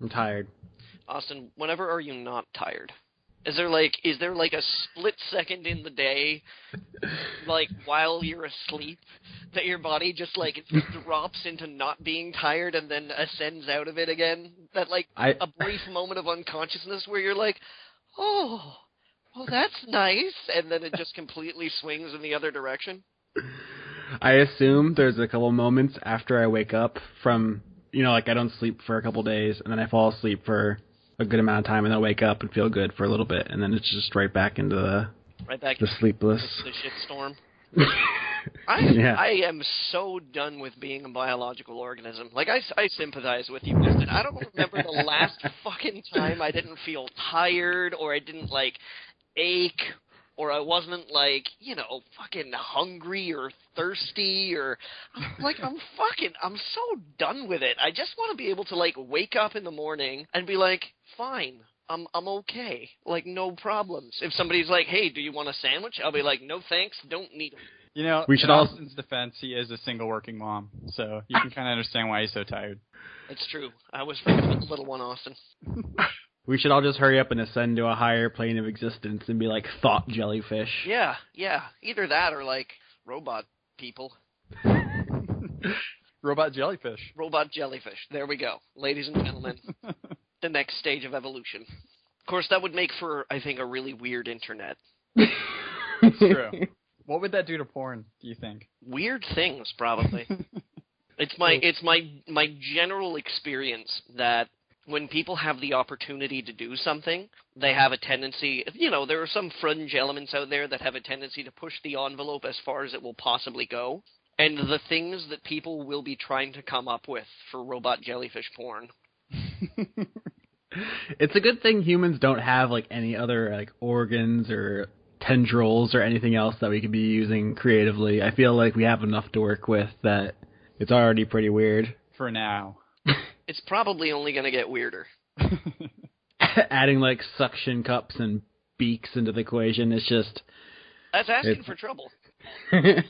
I'm tired. Austin, whenever are you not tired? Is there like a split second in the day, like while you're asleep, that your body just like drops into not being tired and then ascends out of it again? That like a brief moment of unconsciousness where you're like, oh, well that's nice, and then it just completely swings in the other direction? I assume there's a couple moments after I wake up from, like I don't sleep for a couple days, and then I fall asleep for a good amount of time, and then I wake up and feel good for a little bit, and then it's just right back into the sleepless. The shitstorm. Yeah. I am so done with being a biological organism. Like, I sympathize with you, Austin. I don't remember the last fucking time I didn't feel tired, or I didn't, like, ache, or I wasn't, like, fucking hungry or thirsty, or, I'm so done with it. I just want to be able to, like, wake up in the morning and be like, fine, I'm okay. Like, no problems. If somebody's like, hey, do you want a sandwich? I'll be like, no thanks, don't need them. We should Austin's defense, he is a single working mom, so you can kind of understand why he's so tired. It's true. I was thinking of the little one, Austin. We should all just hurry up and ascend to a higher plane of existence and be like thought jellyfish. Yeah. Either that or, like, robot people. Robot jellyfish. Robot jellyfish. There we go. Ladies and gentlemen, the next stage of evolution. Of course, that would make for, I think, a really weird internet. It's true. What would that do to porn, do you think? Weird things, probably. It's my general experience that when people have the opportunity to do something, they have a tendency, there are some fringe elements out there that have a tendency to push the envelope as far as it will possibly go. And the things that people will be trying to come up with for robot jellyfish porn. It's a good thing humans don't have, like, any other, like, organs or tendrils or anything else that we could be using creatively. I feel like we have enough to work with that it's already pretty weird. For now. It's probably only going to get weirder. Adding, like, suction cups and beaks into the equation is just... That's asking for trouble.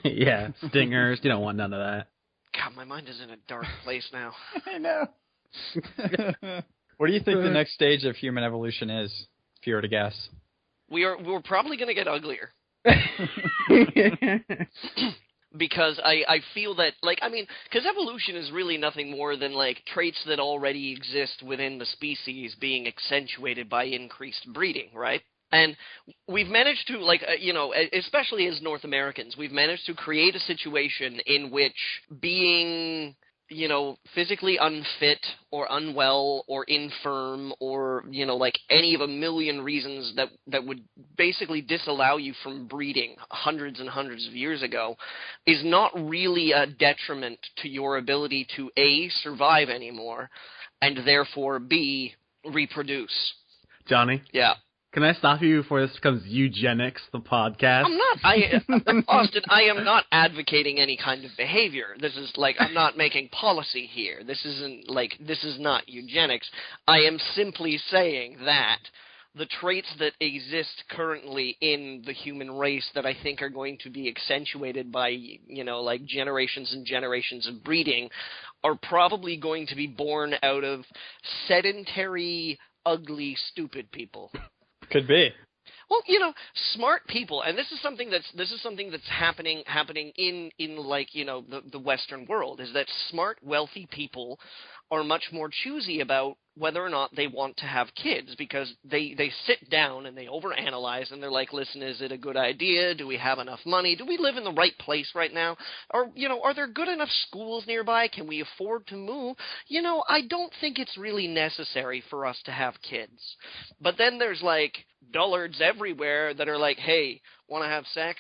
Yeah, stingers. You don't want none of that. God, my mind is in a dark place now. I know. What do you think the next stage of human evolution is, if you were to guess? We're probably going to get uglier. Because I feel that, because evolution is really nothing more than, like, traits that already exist within the species being accentuated by increased breeding, right? And we've managed to, especially as North Americans, we've managed to create a situation in which being, physically unfit or unwell or infirm or, any of a million reasons that would basically disallow you from breeding hundreds and hundreds of years ago is not really a detriment to your ability to, A, survive anymore, and therefore, B, reproduce. Johnny? Yeah. Can I stop you before this becomes eugenics, the podcast? Austin, I am not advocating any kind of behavior. This is, I'm not making policy here. This is not eugenics. I am simply saying that the traits that exist currently in the human race that I think are going to be accentuated by, generations and generations of breeding are probably going to be born out of sedentary, ugly, stupid people. Could be. Well, smart people, and this is something that's happening in the Western world, is that smart, wealthy people are much more choosy about whether or not they want to have kids, because they sit down and they overanalyze and they're like, listen, is it a good idea? Do we have enough money? Do we live in the right place right now? Or, are there good enough schools nearby? Can we afford to move? I don't think it's really necessary for us to have kids. But then there's, dullards everywhere that are like, hey, want to have sex?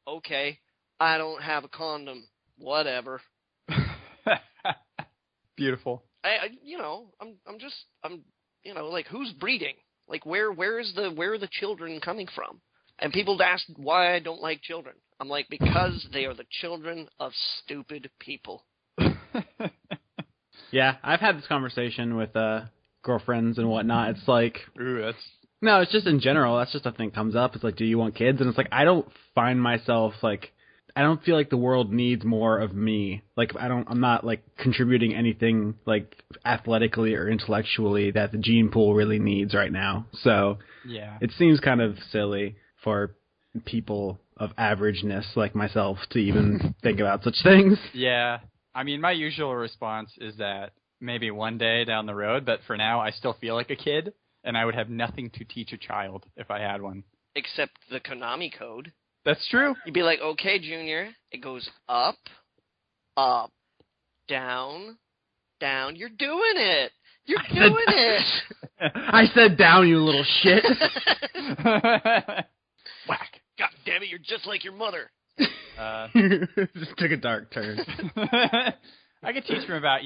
Okay. I don't have a condom. Whatever. Beautiful. Who's breeding? Where are the children coming from? And people ask why I don't like children. I'm like, because they are the children of stupid people. Yeah, I've had this conversation with girlfriends and whatnot. It's like, ooh, no, it's just in general. That's just a thing that comes up. It's like, do you want kids? And it's like, I don't find myself I don't feel like the world needs more of me. Like I'm not like contributing anything like athletically or intellectually that the gene pool really needs right now. So Yeah. it seems kind of silly for people of averageness like myself to even think about such things. Yeah. I mean, my usual response is that maybe one day down the road, but for now, I still feel like a kid, and I would have nothing to teach a child if I had one. Except the Konami code. That's true. You'd be like, okay, Junior, it goes up, up, down, down. You're doing it. You're doing it. I said down, you little shit. Whack. God damn it, you're just like your mother. Just took a dark turn. I could teach him about,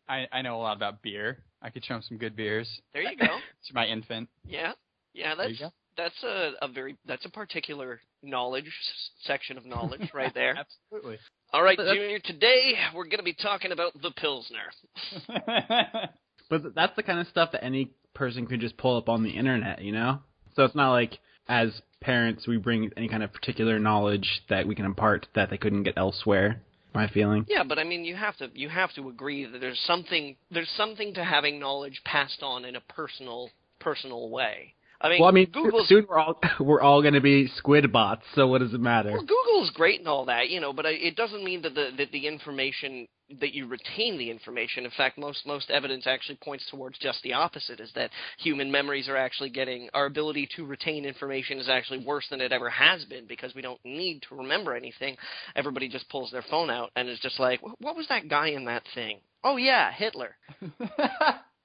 I know a lot about beer. I could show him some good beers. There you go. To my infant. Yeah, that's a particular knowledge section of knowledge right there. Absolutely. All right, Junior. Today we're going to be talking about the Pilsner. But that's the kind of stuff that any person could just pull up on the internet, So it's not like as parents we bring any kind of particular knowledge that we can impart that they couldn't get elsewhere. My feeling. Yeah, but I mean, you have to agree that there's something to having knowledge passed on in a personal way. I mean, soon we're all going to be squid bots. So what does it matter? Well, Google's great and all that, but it doesn't mean that the information that you retain the information. In fact, most evidence actually points towards just the opposite: is that human memories are actually our ability to retain information is actually worse than it ever has been because we don't need to remember anything. Everybody just pulls their phone out and is just like, "What was that guy in that thing? Oh yeah, Hitler."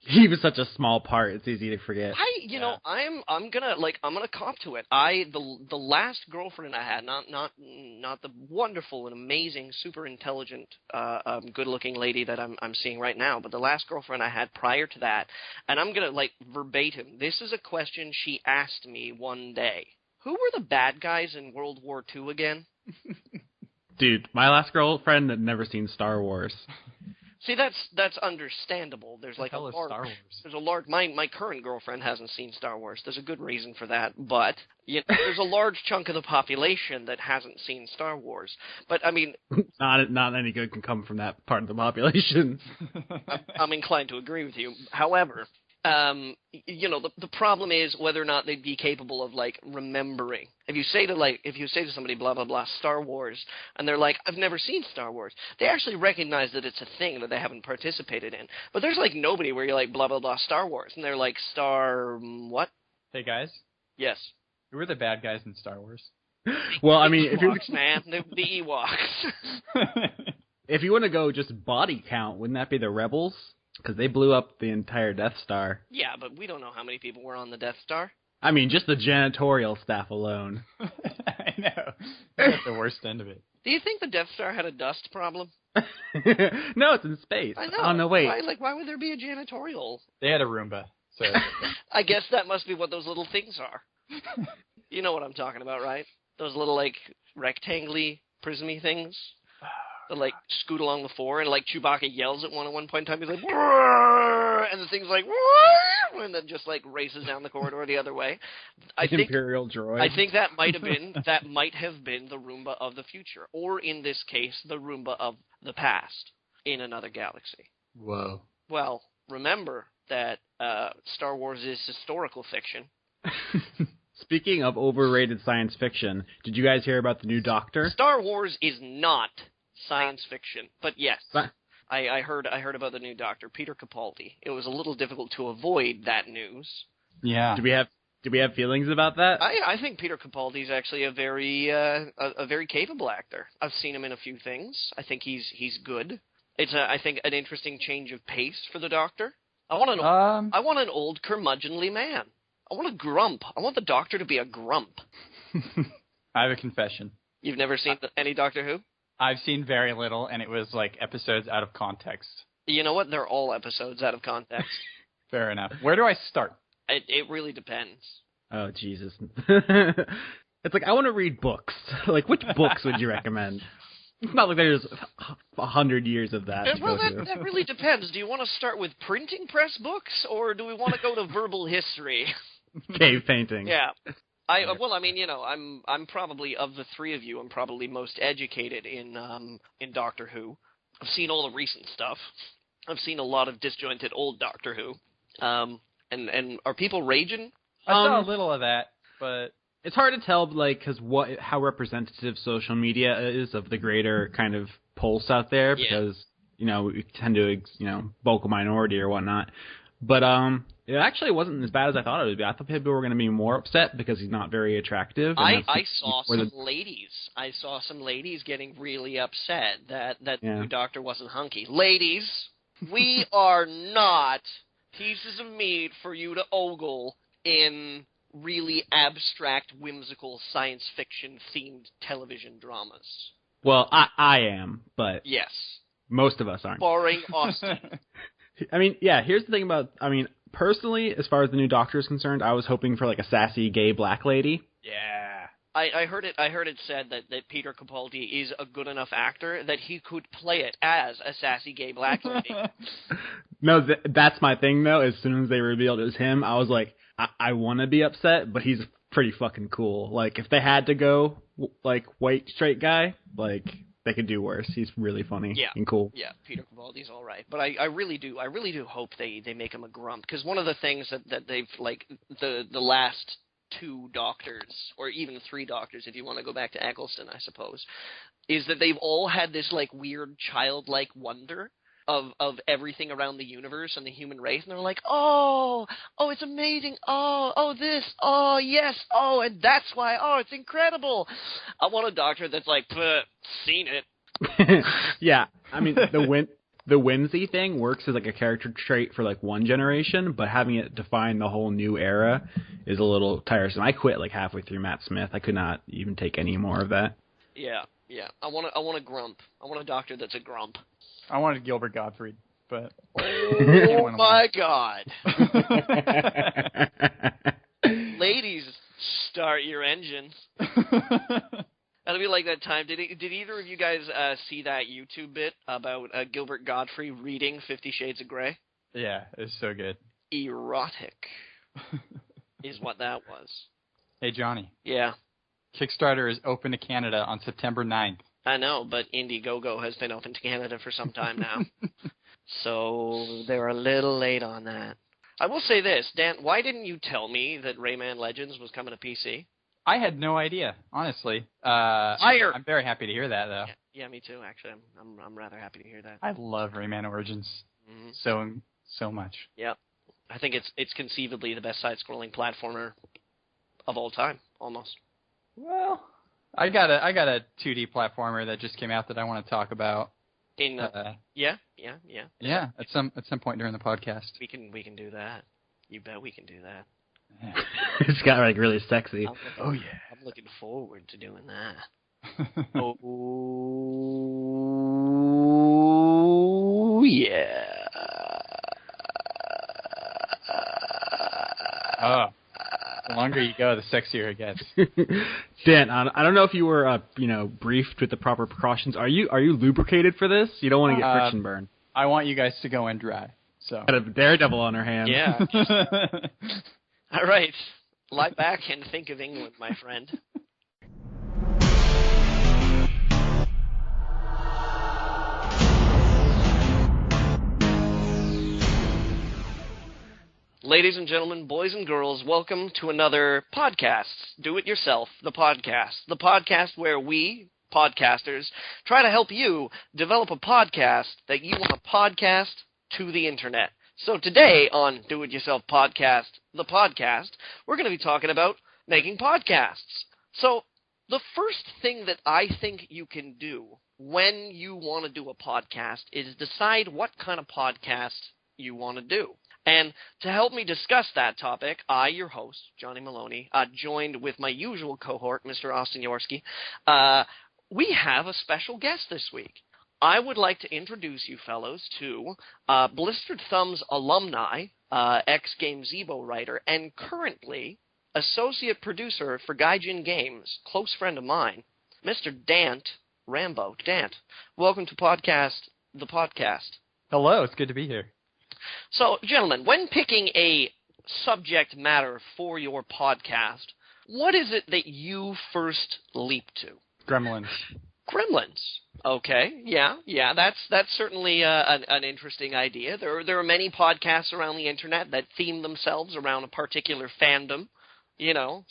He was such a small part; it's easy to forget. I'm gonna cop to it. The last girlfriend I had, not the wonderful and amazing, super intelligent, good-looking lady that I'm seeing right now, but the last girlfriend I had prior to that, and I'm gonna verbatim. This is a question she asked me one day. Who were the bad guys in World War II again? Dude, my last girlfriend had never seen Star Wars. See, that's understandable. There's like Star Wars. There's a large. My current girlfriend hasn't seen Star Wars. There's a good reason for that, but there's a large chunk of the population that hasn't seen Star Wars. But I mean, not any good can come from that part of the population. I'm inclined to agree with you. However, the problem is whether or not they'd be capable of remembering. If you say to somebody blah blah blah Star Wars, and they're like, I've never seen Star Wars, they actually recognize that it's a thing that they haven't participated in. But there's nobody where you're like blah blah blah Star Wars, and they're like Star what? Hey guys. Yes. Who are the bad guys in Star Wars? Well, I mean, Ewoks, man, the Ewoks. If you want to go just body count, wouldn't that be the Rebels? Because they blew up the entire Death Star. Yeah, but we don't know how many people were on the Death Star. I mean, just the janitorial staff alone. I know. That's the worst end of it. Do you think the Death Star had a dust problem? No, it's in space. I know. Oh, no, wait. Why would there be a janitorial? They had a Roomba. So I guess that must be what those little things are. You know what I'm talking about, right? Those little, rectangle-y, prismy things that, scoot along the floor, and, Chewbacca yells at one at one point in time. He's like, "Roar!" And the thing's like, "Roar!" And then just, races down the corridor the other way. I think Imperial droid. I think that might have been the Roomba of the future, or in this case, the Roomba of the past in another galaxy. Whoa. Well, remember that Star Wars is historical fiction. Speaking of overrated science fiction, did you guys hear about the new Doctor? Star Wars is not science fiction, but yes, I heard about the new Doctor, Peter Capaldi. It was a little difficult to avoid that news. Yeah. Do we have feelings about that? I think Peter Capaldi is actually a very capable actor. I've seen him in a few things. I think he's good. It's I think an interesting change of pace for the Doctor. I want an old curmudgeonly man. I want a grump. I want the Doctor to be a grump. I have a confession. You've never seen any Doctor Who? I've seen very little, and it was episodes out of context. You know what? They're all episodes out of context. Fair enough. Where do I start? It really depends. Oh, Jesus. It's I want to read books. Which books would you recommend? It's not like there's 100 years of that. Well, that really depends. Do you want to start with printing press books, or do we want to go to verbal history? Cave painting. Yeah. Well, I mean, I'm probably, of the three of you, I'm probably most educated in Doctor Who. I've seen all the recent stuff. I've seen a lot of disjointed old Doctor Who. And are people raging? I saw a little of that, but it's hard to tell, like, because how representative social media is of the greater kind of pulse out there, because we tend to vocal minority or whatnot. But it actually wasn't as bad as I thought it would be. I thought people were going to be more upset because he's not very attractive. I saw some ladies. I saw some ladies getting really upset that the new Doctor wasn't hunky. Ladies, we are not pieces of meat for you to ogle in really abstract, whimsical, science fiction themed television dramas. Well, I am, but yes, most of us aren't. Barring Austin. I mean, yeah, here's the thing about, personally, as far as the new Doctor is concerned, I was hoping for like a sassy gay black lady. Yeah. I heard it said that Peter Capaldi is a good enough actor that he could play it as a sassy gay black lady. No, that's my thing, though. As soon as they revealed it was him, I was like, I want to be upset, but he's pretty fucking cool. Like, if they had to go, like, white straight guy, like, they could do worse. He's really funny and cool. Yeah, Peter Capaldi's all right. But I really do hope they make him a grump. Because one of the things that they've, like, the last two Doctors, or even three Doctors, if you want to go back to Eccleston, I suppose, is that they've all had this, like, weird childlike wonder of everything around the universe and the human race, and they're like, oh, it's amazing, oh, this, oh, yes, oh, and that's why, oh, it's incredible. I want a Doctor that's like, seen it. Yeah, I mean, the whimsy thing works as like a character trait for like one generation, but having it define the whole new era is a little tiresome. I quit like halfway through Matt Smith. I could not even take any more of that. Yeah. I want a grump. I want a Doctor that's a grump. I wanted Gilbert Gottfried, but oh my God! Ladies, start your engines. That'll be like that time. Did either of you guys see that YouTube bit about Gilbert Gottfried reading 50 Shades of Grey? Yeah, it's so good. Erotic is what that was. Hey, Johnny. Yeah? Kickstarter is open to Canada on September 9th. I know, but Indiegogo has been open to Canada for some time now. So they're a little late on that. I will say this, Dan, why didn't you tell me that Rayman Legends was coming to PC? I had no idea, honestly. I'm very happy to hear that, though. Yeah, me too, actually. I'm rather happy to hear that. I love Rayman Origins so much. Yeah. I think it's conceivably the best side-scrolling platformer of all time, almost. Well, I got a 2D platformer that just came out that I want to talk about. Yeah. Yeah, at some point during the podcast. We can do that. You bet we can do that. Yeah. It's got like really sexy. I'm looking forward to doing that. Oh yeah. Oh. The longer you go, the sexier it gets. Dan, I don't know if you were, briefed with the proper precautions. Are you lubricated for this? You don't want to get friction burn. I want you guys to go in dry. So got a daredevil on her hand. Yeah. All right, lie back and think of England, my friend. Ladies and gentlemen, boys and girls, welcome to another podcast, Do It Yourself, the podcast where we, podcasters, try to help you develop a podcast that you want to podcast to the internet. So today on Do It Yourself Podcast, the podcast, we're going to be talking about making podcasts. So the first thing that I think you can do when you want to do a podcast is decide what kind of podcast you want to do. And to help me discuss that topic, I, your host, Johnny Maloney, joined with my usual cohort, Mr. Austin Yorsky, we have a special guest this week. I would like to introduce you fellows to Blistered Thumbs alumni, ex-Game Zebo writer, and currently associate producer for Gaijin Games, close friend of mine, Mr. Dant Rambo. Dant, welcome to the podcast. Hello, it's good to be here. So, gentlemen, when picking a subject matter for your podcast, What is it that you first leap to? Gremlins. Gremlins. Okay, yeah, that's certainly an interesting idea. There are many podcasts around the internet that theme themselves around a particular fandom,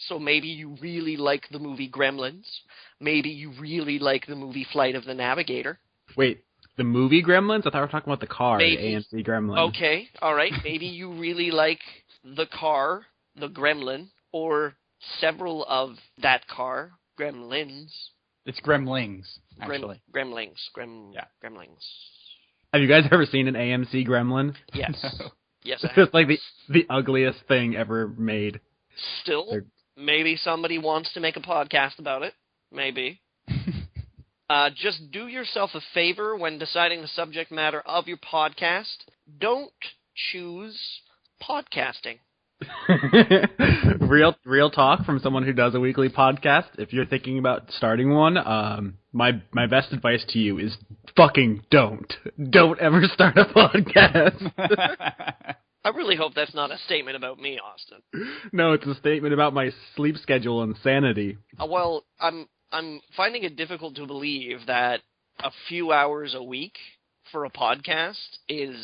so maybe you really like the movie Gremlins. Maybe you really like the movie Flight of the Navigator. Wait, the movie Gremlins? I thought we were talking about the car, Maybe. the AMC Gremlins. Okay, all right. Maybe you really like the car, the Gremlin, or several of that car, Gremlins. It's Gremlings, actually. Gremlings. Yeah. Gremlings. Have you guys ever seen an AMC Gremlin? Yes. No. Yes, I have. It's like the ugliest thing ever made. Still, maybe somebody wants to make a podcast about it. Maybe. Just do yourself a favor when deciding the subject matter of your podcast. Don't choose podcasting. Real talk from someone who does a weekly podcast. If you're thinking about starting one, my best advice to you is fucking don't ever start a podcast. I really hope that's not a statement about me, Austin. No, it's a statement about my sleep schedule and sanity. Well, I'm finding it difficult to believe that a few hours a week for a podcast is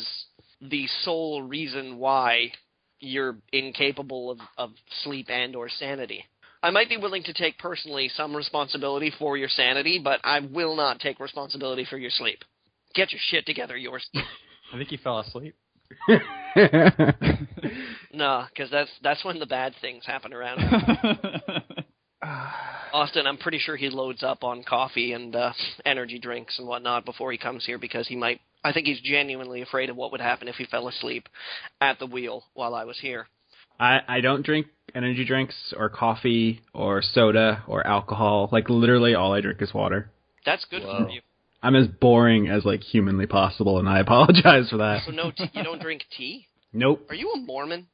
the sole reason why you're incapable of sleep and or sanity. I might be willing to take personally some responsibility for your sanity, but I will not take responsibility for your sleep. Get your shit together, yours. I think he fell asleep. No, because that's when the bad things happen around here. Austin, I'm pretty sure he loads up on coffee and energy drinks and whatnot before he comes here because I think he's genuinely afraid of what would happen if he fell asleep at the wheel while I was here. I don't drink energy drinks or coffee or soda or alcohol. Like, literally all I drink is water. That's good for you. I'm as boring as, like, humanly possible, and I apologize for that. So you don't drink tea? Nope. Are you a Mormon?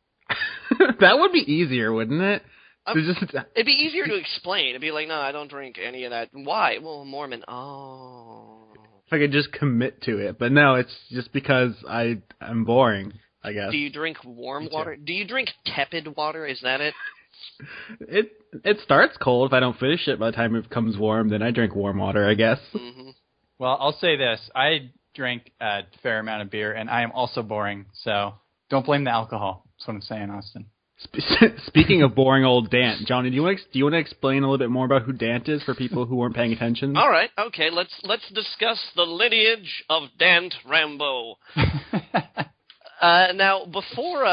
That would be easier, wouldn't it? It'd be easier to explain. It'd be like, no, I don't drink any of that. Why? Well, Mormon. Oh. If I could just commit to it. But no, it's just because I'm boring, I guess. Do you drink warm water? Do you drink tepid water? Is that it? It starts cold. If I don't finish it by the time it becomes warm, then I drink warm water, I guess. Mm-hmm. Well, I'll say this. I drank a fair amount of beer, and I am also boring, so don't blame the alcohol. That's what I'm saying, Austin. Speaking of boring old Dant, Johnny, do you want to explain a little bit more about who Dant is for people who weren't paying attention? All right, okay, let's discuss the lineage of Dant Rambo. Now, before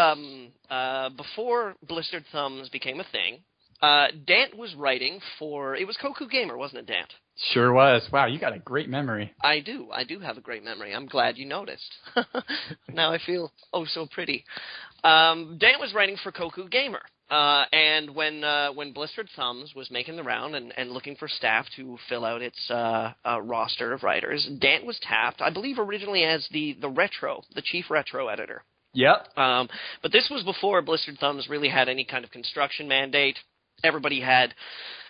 Blistered Thumbs became a thing, Dant was writing for, it was Koku Gamer, wasn't it, Dant? Sure was. Wow, you got a great memory. I do have a great memory. I'm glad you noticed. Now I feel so pretty. Dant was writing for Koku Gamer, and when Blistered Thumbs was making the round and looking for staff to fill out its roster of writers, Dant was tapped, I believe originally as the chief retro editor. Yep. But this was before Blistered Thumbs really had any kind of construction mandate. Everybody had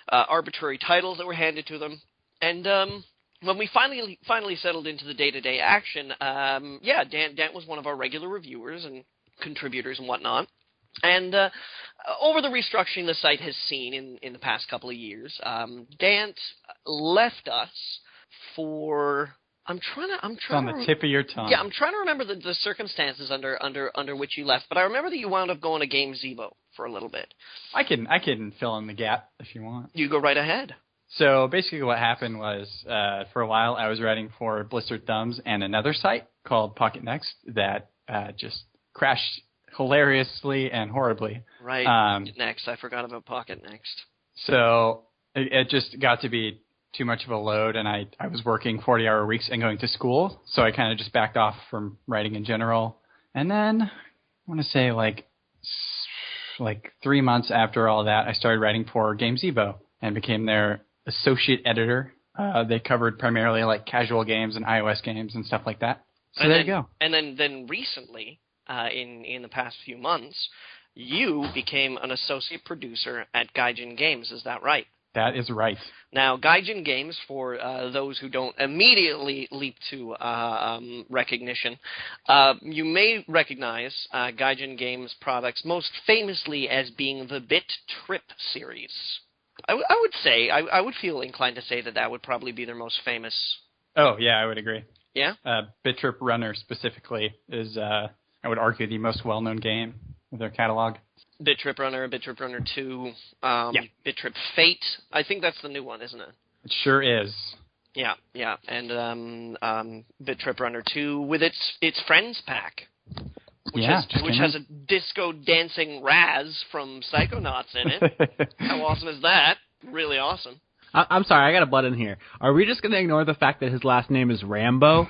arbitrary titles that were handed to them. And when we finally settled into the day-to-day action, Dant was one of our regular reviewers and contributors and whatnot. And over the restructuring the site has seen in the past couple of years, Dant left us for... I'm trying it's on the tip of your tongue. Yeah, I'm trying to remember the circumstances under which you left, but I remember that you wound up going to Game Zebo for a little bit. I can fill in the gap if you want. You go right ahead. So basically what happened was, for a while I was writing for Blistered Thumbs and another site called Pocket Next that just crashed hilariously and horribly. Right. Next. I forgot about Pocket Next. So it just got to be too much of a load, and I was working 40-hour weeks and going to school, so I kind of just backed off from writing in general. And then I want to say like 3 months after all that, I started writing for Game Zebo and became their associate editor. They covered primarily like casual games and iOS games and stuff like that. So there you go. And then recently, in the past few months, you became an associate producer at Gaijin Games. Is that right? That is right. Now, Gaijin Games, for those who don't immediately leap to recognition, you may recognize Gaijin Games products most famously as being the Bit Trip series. I would say, I would feel inclined to say that would probably be their most famous. Oh, yeah, I would agree. Yeah? Bit Trip Runner specifically is, I would argue, the most well-known game of their catalog. Bit Trip Runner, Bit Trip Runner 2, Bit Trip Fate. I think that's the new one, isn't it? It sure is. Yeah. And Bit Trip Runner 2 with its Friends pack. Which has a disco dancing Raz from Psychonauts in it. How awesome is that? Really awesome. I'm sorry, I got a butt in here. Are we just going to ignore the fact that his last name is Rambo?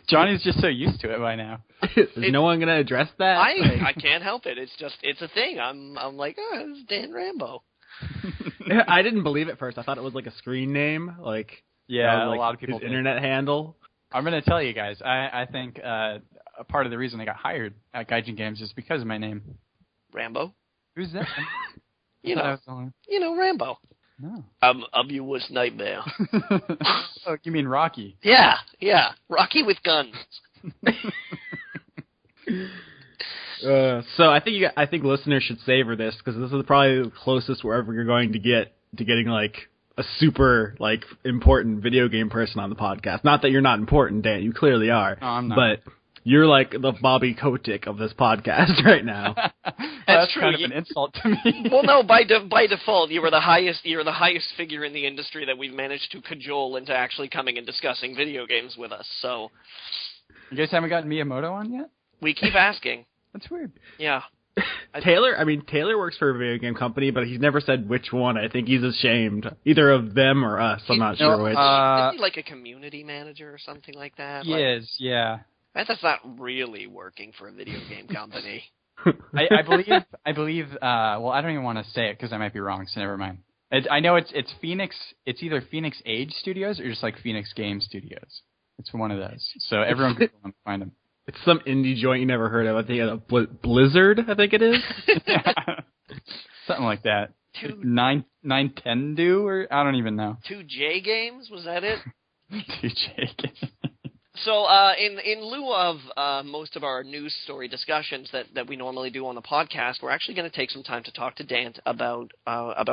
Johnny's just so used to it by now. Is no one going to address that? I can't help it. It's a thing. I'm like, oh, it's Dan Rambo. I didn't believe it first. I thought it was like a screen name. Like, yeah, like a lot of people his internet handle. I'm going to tell you guys, I think a part of the reason I got hired at Gaijin Games is because of my name. Rambo? Who's that? you know Rambo. No. I'm your worst nightmare. Oh, you mean Rocky? Yeah. Rocky with guns. So I think listeners should savor this because this is probably the closest we're ever going to get to getting like a super like important video game person on the podcast. Not that you're not important, Dan. You clearly are. No, I'm not. But you're like the Bobby Kotick of this podcast right now. That's true. Kind of an insult to me. Well, no, by default, you're the highest figure in the industry that we've managed to cajole into actually coming and discussing video games with us. So, you guys haven't gotten Miyamoto on yet? We keep asking. That's weird. Yeah. Taylor works for a video game company, but he's never said which one. I think he's ashamed, either of them or us. I'm not sure which. Isn't he like a community manager or something like that? He is, yeah. That's not really working for a video game company. I believe. Well, I don't even want to say it because I might be wrong, so never mind. I know it's Phoenix. It's either Phoenix Age Studios or just like Phoenix Game Studios. It's one of those. So everyone can find them. It's some indie joint you never heard of. I think Blizzard. I think it is. Something like that. 910 do or I don't even know. 2J Games, was that it? 2J Games. So, in lieu of most of our news story discussions that we normally do on the podcast, we're actually going to take some time to talk to Dan about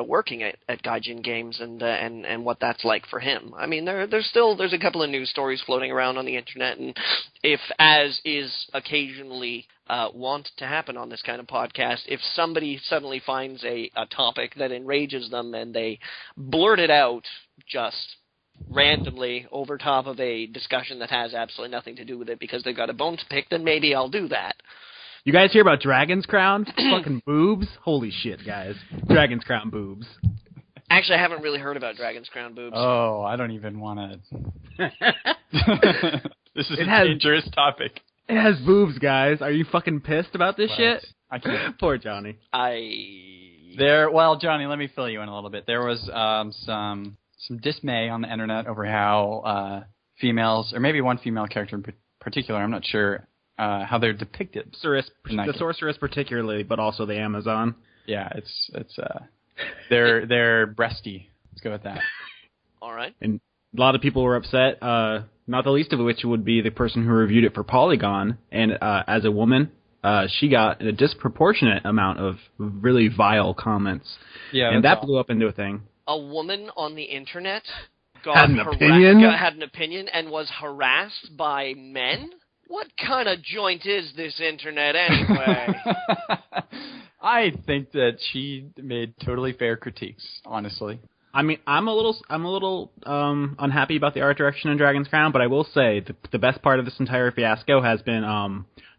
working at Gaijin Games and what that's like for him. I mean, there's a couple of news stories floating around on the internet, and if, as is occasionally wont to happen on this kind of podcast, if somebody suddenly finds a topic that enrages them and they blurt it out just randomly over top of a discussion that has absolutely nothing to do with it because they've got a bone to pick, then maybe I'll do that. You guys hear about Dragon's Crown? Fucking boobs? Holy shit, guys. Dragon's Crown boobs. Actually, I haven't really heard about Dragon's Crown boobs. Oh, I don't even want to. This is a dangerous topic. It has boobs, guys. Are you fucking pissed about this shit? I can't. Poor Johnny. Well, Johnny, let me fill you in a little bit. There was some dismay on the internet over how females, or maybe one female character in particular, I'm not sure, how they're depicted. The sorceress particularly, but also the Amazon. Yeah, it's they're breasty. Let's go with that. All right. And a lot of people were upset, not the least of which would be the person who reviewed it for Polygon. And as a woman, she got a disproportionate amount of really vile comments. Yeah, and that blew up into a thing. A woman on the internet had an opinion and was harassed by men? What kind of joint is this internet anyway? I think that she made totally fair critiques, honestly. I mean, I'm a little unhappy about the art direction in Dragon's Crown, but I will say the best part of this entire fiasco has been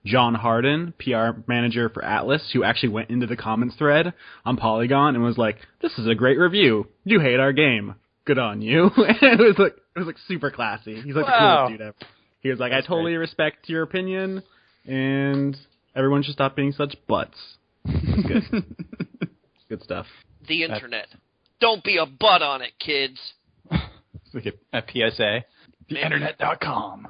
John Harden, PR manager for Atlas, who actually went into the comments thread on Polygon and was like, "This is a great review. You hate our game. Good on you." And it was like super classy. He's like the coolest dude ever. He was like, "I totally respect your opinion, and everyone should stop being such butts." Good. Good stuff. The internet. Don't be a butt on it, kids. It's like a PSA. TheInternet.com.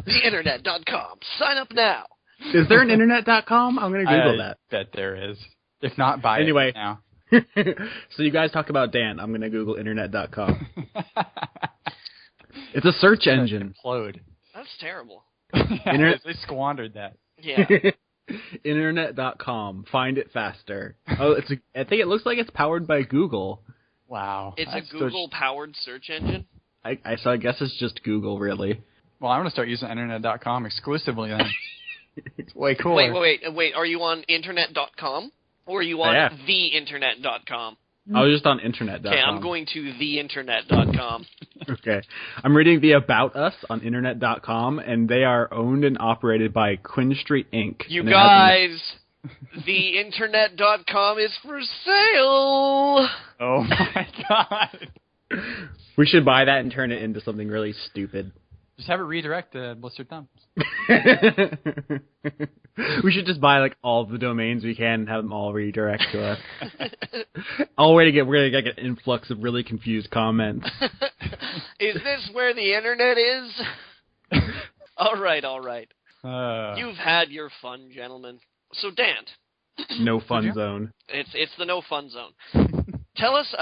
TheInternet.com. Sign up now. Is there an Internet.com? I'm going to Google that. Bet there is. If not, buy it now. So you guys talk about Dan. I'm going to Google internet.com. It's a search engine. Implode. That's terrible. Yeah, they squandered that. Yeah. Internet.com. Find it faster. Oh, I think it looks like it's powered by Google. Wow. It's a Google-powered search engine? So I guess it's just Google, really. Well, I'm going to start using internet.com exclusively then. It's way cooler. Wait. Are you on internet.com? Or are you on theinternet.com? I was just on internet.com. Okay, I'm going to theinternet.com. Okay. I'm reading the About Us on internet.com, and they are owned and operated by Quinn Street Inc. You guys, theinternet.com is for sale! Oh my god. We should buy that and turn it into something really stupid. Just have it redirect to Blister Thumbs. We should just buy like all the domains we can and have them all redirect to us. We're gonna get an influx of really confused comments. Is this where the internet is? All right. You've had your fun, gentlemen. So, Dan. No fun zone. It's the no fun zone. Tell us,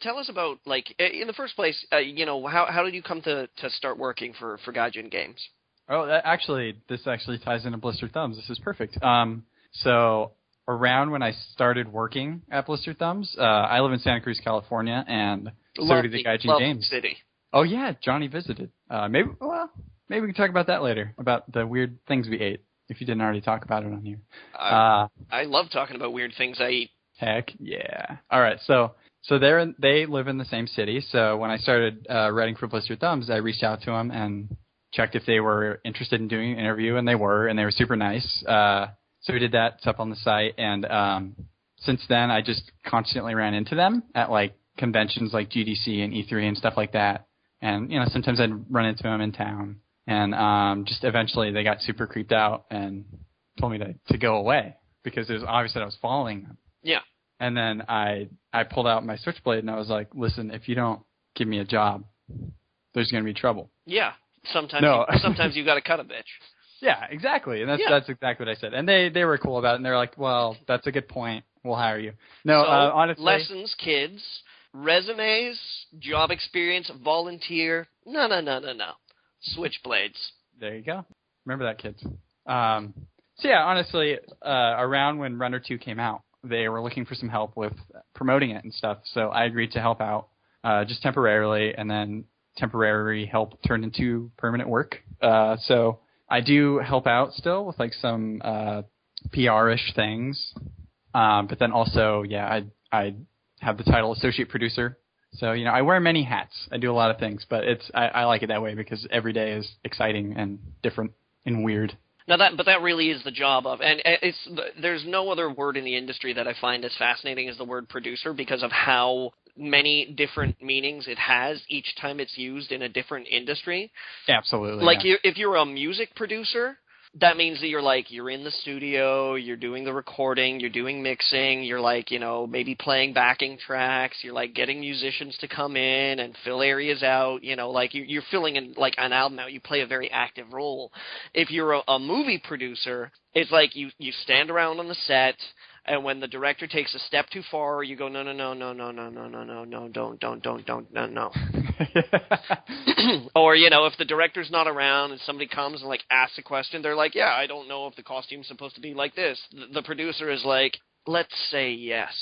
tell us about, like, in the first place, how did you come to start working for Gaijin Games? Oh, this actually ties into Blister Thumbs. This is perfect. So around when I started working at Blister Thumbs, I live in Santa Cruz, California, and so do the Gaijin Games. City. Oh yeah, Johnny visited. Maybe we can talk about that later, about the weird things we ate, if you didn't already talk about it on here. I love talking about weird things I eat. Heck yeah. All right, so they live in the same city. So when I started writing for Blister Thumbs, I reached out to them and checked if they were interested in doing an interview, and they were super nice. So we did that. It's up on the site, and since then I just constantly ran into them at like conventions like GDC and E3 and stuff like that. And sometimes I'd run into them in town, and just eventually they got super creeped out and told me to go away because it was obvious that I was following them. Yeah. And then I pulled out my Switchblade and I was like, listen, if you don't give me a job, there's going to be trouble. Yeah. Sometimes you got to cut a bitch. Yeah, exactly. And that's exactly what I said. And they were cool about it. And they're like, well, that's a good point. We'll hire you. No, honestly. Lessons, kids, resumes, job experience, volunteer. No. Switchblades. There you go. Remember that, kids. So yeah, honestly, around when Runner 2 came out, they were looking for some help with promoting it and stuff. So I agreed to help out just temporarily, and then temporary help turned into permanent work. So I do help out still with like some PR-ish things. But then also, I have the title associate producer. So, I wear many hats. I do a lot of things, but I like it that way because every day is exciting and different and weird. Now that really is the job of, and there's no other word in the industry that I find as fascinating as the word producer because of how many different meanings it has each time it's used in a different industry. Absolutely. Like if you're a music producer, that means that you're in the studio, you're doing the recording, you're doing mixing, you're maybe playing backing tracks, you're getting musicians to come in and fill areas out, you're filling in an album out. You play a very active role. If you're a movie producer, it's like you stand around on the set, and when the director takes a step too far, you go, no, don't. Or, if the director's not around and somebody comes and, asks a question, they're like, yeah, I don't know if the costume's supposed to be like this. The producer is like, let's say yes.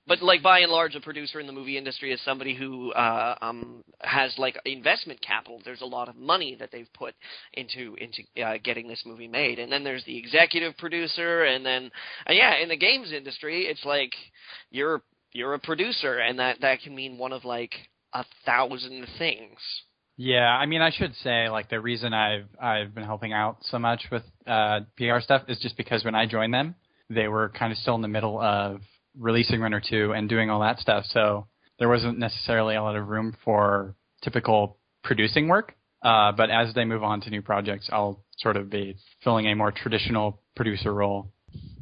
But, by and large, a producer in the movie industry is somebody who has, investment capital. There's a lot of money that they've put into getting this movie made. And then there's the executive producer, and then, in the games industry, it's like you're a producer, and that can mean one of, 1,000 things. Yeah, I should say, the reason I've been helping out so much with PR stuff is just because when I joined them, they were kind of still in the middle of releasing Runner 2 and doing all that stuff, so there wasn't necessarily a lot of room for typical producing work. But as they move on to new projects, I'll sort of be filling a more traditional producer role.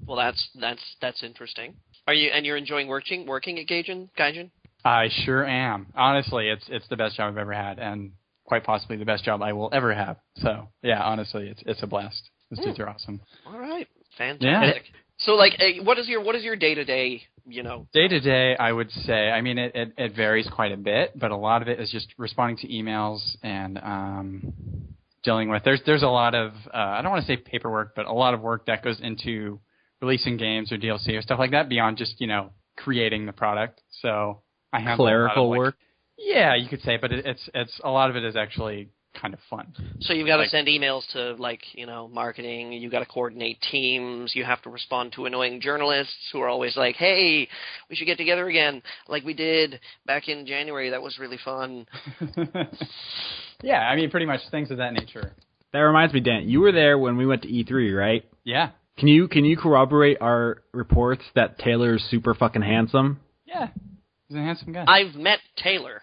Well, that's interesting. You're enjoying working at Gaijin? I sure am. Honestly, it's the best job I've ever had, and quite possibly the best job I will ever have. So yeah, honestly, it's a blast. Those dudes are awesome. All right, fantastic. Yeah. So, like, what is your day-to-day, Day-to-day, I would say, I mean, it varies quite a bit, but a lot of it is just responding to emails and dealing with. There's a lot of, I don't want to say paperwork, but a lot of work that goes into releasing games or DLC or stuff like that beyond just, creating the product. So I have clerical work. Yeah, you could say, but it's a lot of it is actually kind of fun. So you've got to send emails to, marketing. You've got to coordinate teams. You have to respond to annoying journalists who are always like, hey, we should get together again like we did back in January. That was really fun. Yeah, I mean, pretty much things of that nature. That reminds me, Dan, you were there when we went to E3, right? Yeah. Can you corroborate our reports that Taylor is super fucking handsome? Yeah. He's a handsome guy. I've met Taylor.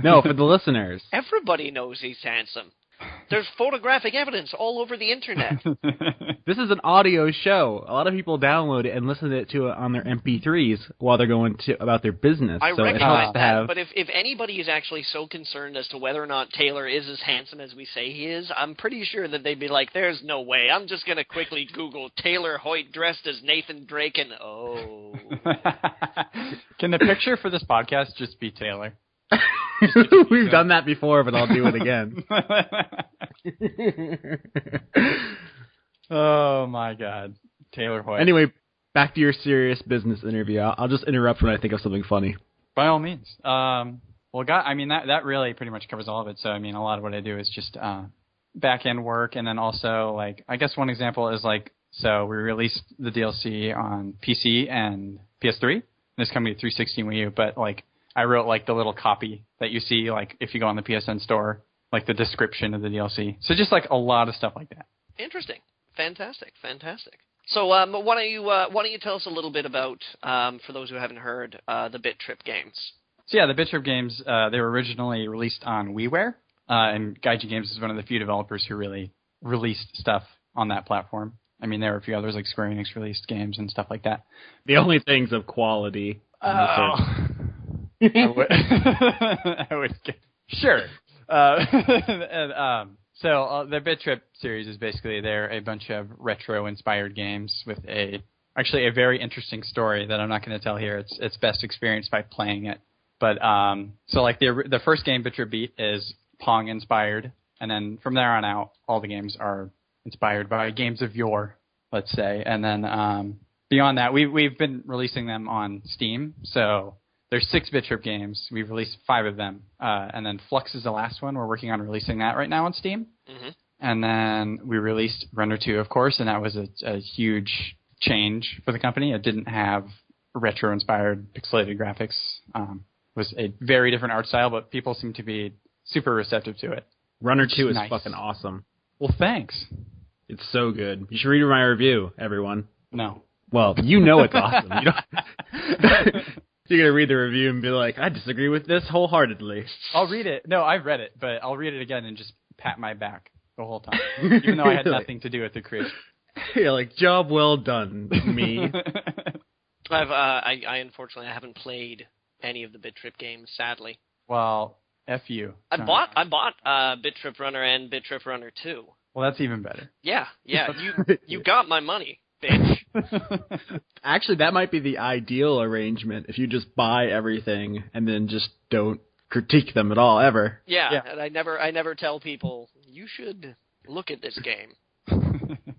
No, for the listeners. Everybody knows he's handsome. There's photographic evidence all over the internet. This is an audio show. A lot of people download it and listen to it on their MP3s while they're going about their business. I so recognize that, but if anybody is actually so concerned as to whether or not Taylor is as handsome as we say he is, I'm pretty sure that they'd be like, there's no way. I'm just going to quickly Google Taylor Hoyt dressed as Nathan Drake and oh. Can the picture for this podcast just be Taylor? We've done that before, but I'll do it again. Oh my God, Taylor Hoyt. Anyway, back to your serious business interview. I'll just interrupt when I think of something funny. By all means. That really pretty much covers all of it. So, I mean, a lot of what I do is just back-end work, and then also, I guess one example is, so we released the DLC on PC and PS3. This coming to 360 and Wii U, but, I wrote, the little copy that you see, if you go on the PSN store, the description of the DLC. So just, a lot of stuff like that. Interesting. Fantastic. So why don't you tell us a little bit about, for those who haven't heard, the Bit Trip games? So, yeah, the Bit Trip games, they were originally released on WiiWare, and Gaijin Games is one of the few developers who really released stuff on that platform. I mean, there were a few others, Square Enix released games and stuff like that. The only things of quality. I would sure. So the Bit Trip series is basically they're a bunch of retro-inspired games with a very interesting story that I'm not going to tell here. It's best experienced by playing it. But the first game, Bit Trip Beat, is Pong-inspired, and then from there on out, all the games are inspired by games of yore, let's say. And then beyond that, we've been releasing them on Steam, so. There's 6 Bit Trip games. We've released 5 of them. And then Flux is the last one. We're working on releasing that right now on Steam. Mm-hmm. And then we released Render 2, of course, and that was a huge change for the company. It didn't have retro-inspired pixelated graphics. It was a very different art style, but people seem to be super receptive to it. Runner 2 is fucking awesome. Well, thanks. It's so good. You should read my review, everyone. No. Well, you know it's awesome. You don't... You're going to read the review and be like, I disagree with this wholeheartedly. I'll read it. No, I've read it, but I'll read it again and just pat my back the whole time, even though I had nothing to do with the creation. Yeah, job well done, me. I unfortunately I haven't played any of the Bit Trip games, sadly. Well, F you. I bought Bit Trip Runner and Bit Trip Runner 2. Well, that's even better. Yeah. You got my money, bitch. Actually, that might be the ideal arrangement if you just buy everything and then just don't critique them at all ever. Yeah. And I never tell people you should look at this game.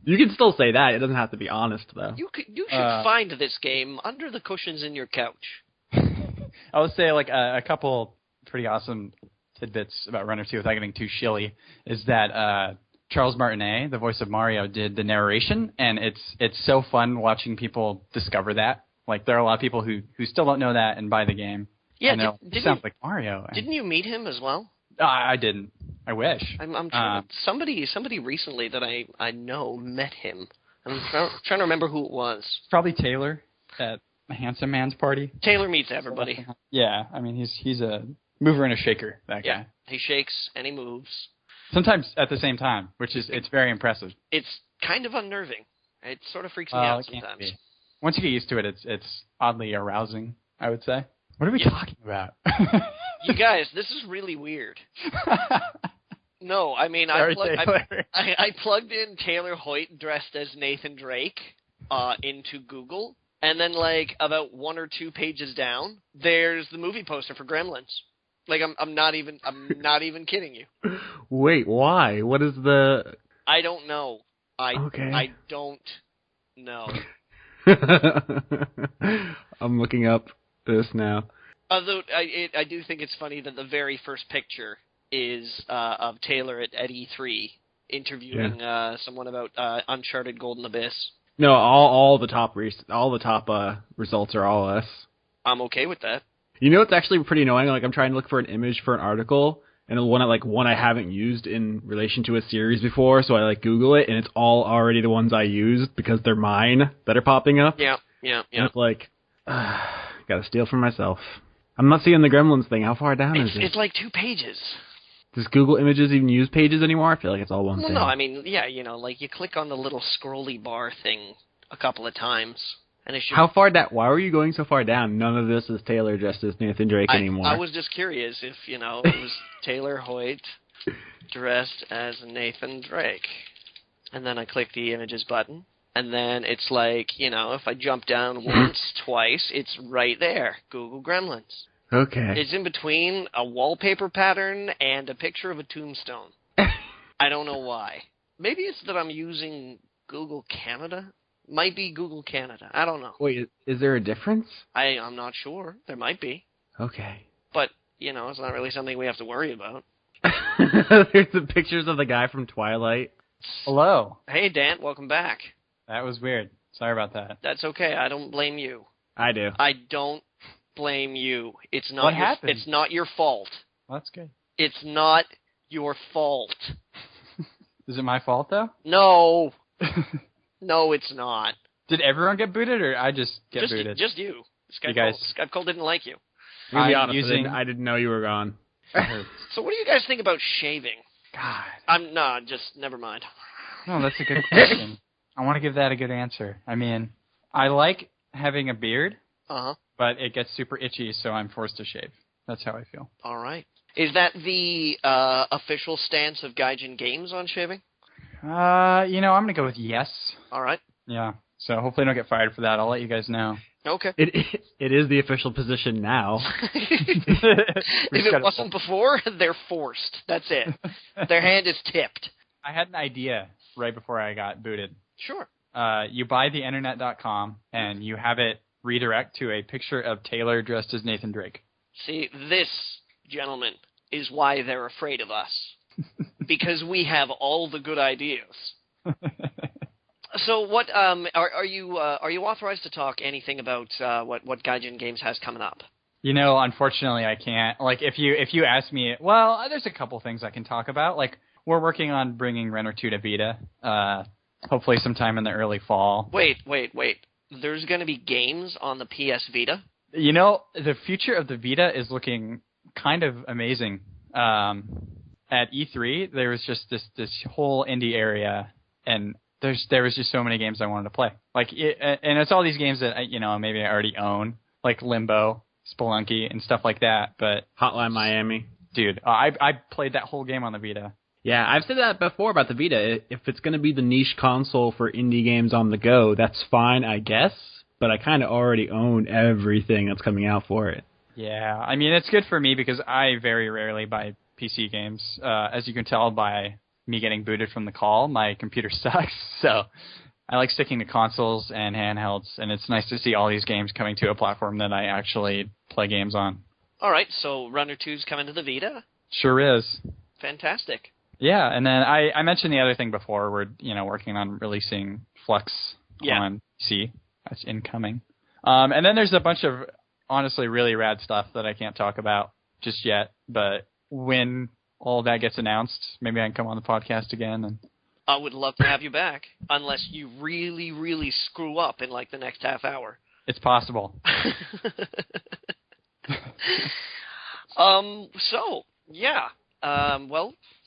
You can still say that. It doesn't have to be honest, though. You should find this game under the cushions in your couch. I would say a couple pretty awesome tidbits about Runner 2 without getting too shilly is that Charles Martinet, the voice of Mario, did the narration, and it's so fun watching people discover that. There are a lot of people who still don't know that and buy the game. Yeah, sounds like Mario. Didn't you meet him as well? I didn't. I wish. I'm trying somebody recently that I know met him. I'm trying to remember who it was. Probably Taylor at a Handsome Man's party. Taylor meets everybody. Yeah, I mean he's a mover and a shaker. That guy. He shakes and he moves. Sometimes at the same time, it's very impressive. It's kind of unnerving. It sort of freaks me out sometimes. Once you get used to it, it's oddly arousing, I would say. What are we talking about? You guys, this is really weird. No, I mean, Sorry, Taylor. I plugged in Taylor Hoyt dressed as Nathan Drake into Google, and then like about 1 or 2 pages down, there's the movie poster for Gremlins. Like I'm not even kidding you. Wait, why? What is the? I don't know. Okay. I don't know. I'm looking up this now. Although I do think it's funny that the very first picture is of Taylor at E3 interviewing someone about Uncharted Golden Abyss. No, all the top results are all us. I'm okay with that. You know, it's actually pretty annoying. Like, I'm trying to look for an image for an article, and one I haven't used in relation to a series before, so I like Google it, and it's all already the ones I used because they're mine that are popping up. Yeah. And it's like, gotta steal from myself. I'm not seeing the Gremlins thing. How far down is it? It's like 2 pages. Does Google Images even use pages anymore? I feel like it's all one thing. No, I mean, yeah, like you click on the little scrolly bar thing a couple of times, and it should... How far down? Why were you going so far down? None of this is Taylor dressed as Nathan Drake anymore. I was just curious if, it was Taylor Hoyt dressed as Nathan Drake. And then I click the Images button, and then it's like, if I jump down once, twice, it's right there. Google Gremlins. Okay. It's in between a wallpaper pattern and a picture of a tombstone. I don't know why. Maybe it's that I'm using Google Canada. Might be Google Canada. I don't know. Wait, is there a difference? I'm not sure. There might be. Okay. But, it's not really something we have to worry about. There's the pictures of the guy from Twilight. Hello. Hey, Dan, welcome back. That was weird. Sorry about that. That's okay. I don't blame you. I do. I don't blame you. It's not What happened? It's not your fault. Well, that's good. It's not your fault. Is it my fault, though? No. No, it's not. Did everyone get booted, or I just get booted? Just you. Skype Cole didn't like you. To be honest, I didn't know you were gone. So what do you guys think about shaving? God. Never mind. No, that's a good question. I want to give that a good answer. I mean, I like having a beard, but it gets super itchy, so I'm forced to shave. That's how I feel. All right. Is that the official stance of Gaijin Games on shaving? I'm going to go with yes. All right. Yeah. So hopefully I don't get fired for that. I'll let you guys know. Okay. It is the official position now. If it wasn't before, they're forced. That's it. Their hand is tipped. I had an idea right before I got booted. Sure. You buy theinternet.com and you have it redirect to a picture of Taylor dressed as Nathan Drake. See, this, gentlemen, is why they're afraid of us. Because we have all the good ideas. So, what are you authorized to talk anything about what Gaijin Games has coming up? Unfortunately, I can't. Like, if you ask me, well, there's a couple things I can talk about. Like, we're working on bringing Renner 2 to Vita, hopefully sometime in the early fall. Wait. There's going to be games on the PS Vita? The future of the Vita is looking kind of amazing. At E3, there was just this whole indie area, and there was just so many games I wanted to play. And it's all these games that maybe I already own, like Limbo, Spelunky, and stuff like that. But Hotline Miami, dude, I played that whole game on the Vita. Yeah, I've said that before about the Vita. If it's going to be the niche console for indie games on the go, that's fine, I guess. But I kind of already own everything that's coming out for it. Yeah, I mean, it's good for me because I very rarely buy PC games. As you can tell by me getting booted from the call, my computer sucks. So I like sticking to consoles and handhelds, and it's nice to see all these games coming to a platform that I actually play games on. All right, so Runner 2's coming to the Vita? Sure is. Fantastic. Yeah, and then I mentioned the other thing before. We're working on releasing Flux on PC. That's incoming. And then there's a bunch of honestly really rad stuff that I can't talk about just yet, but when all that gets announced, maybe I can come on the podcast again. And I would love to have you back, unless you really, really screw up in the next half hour. It's possible. Well,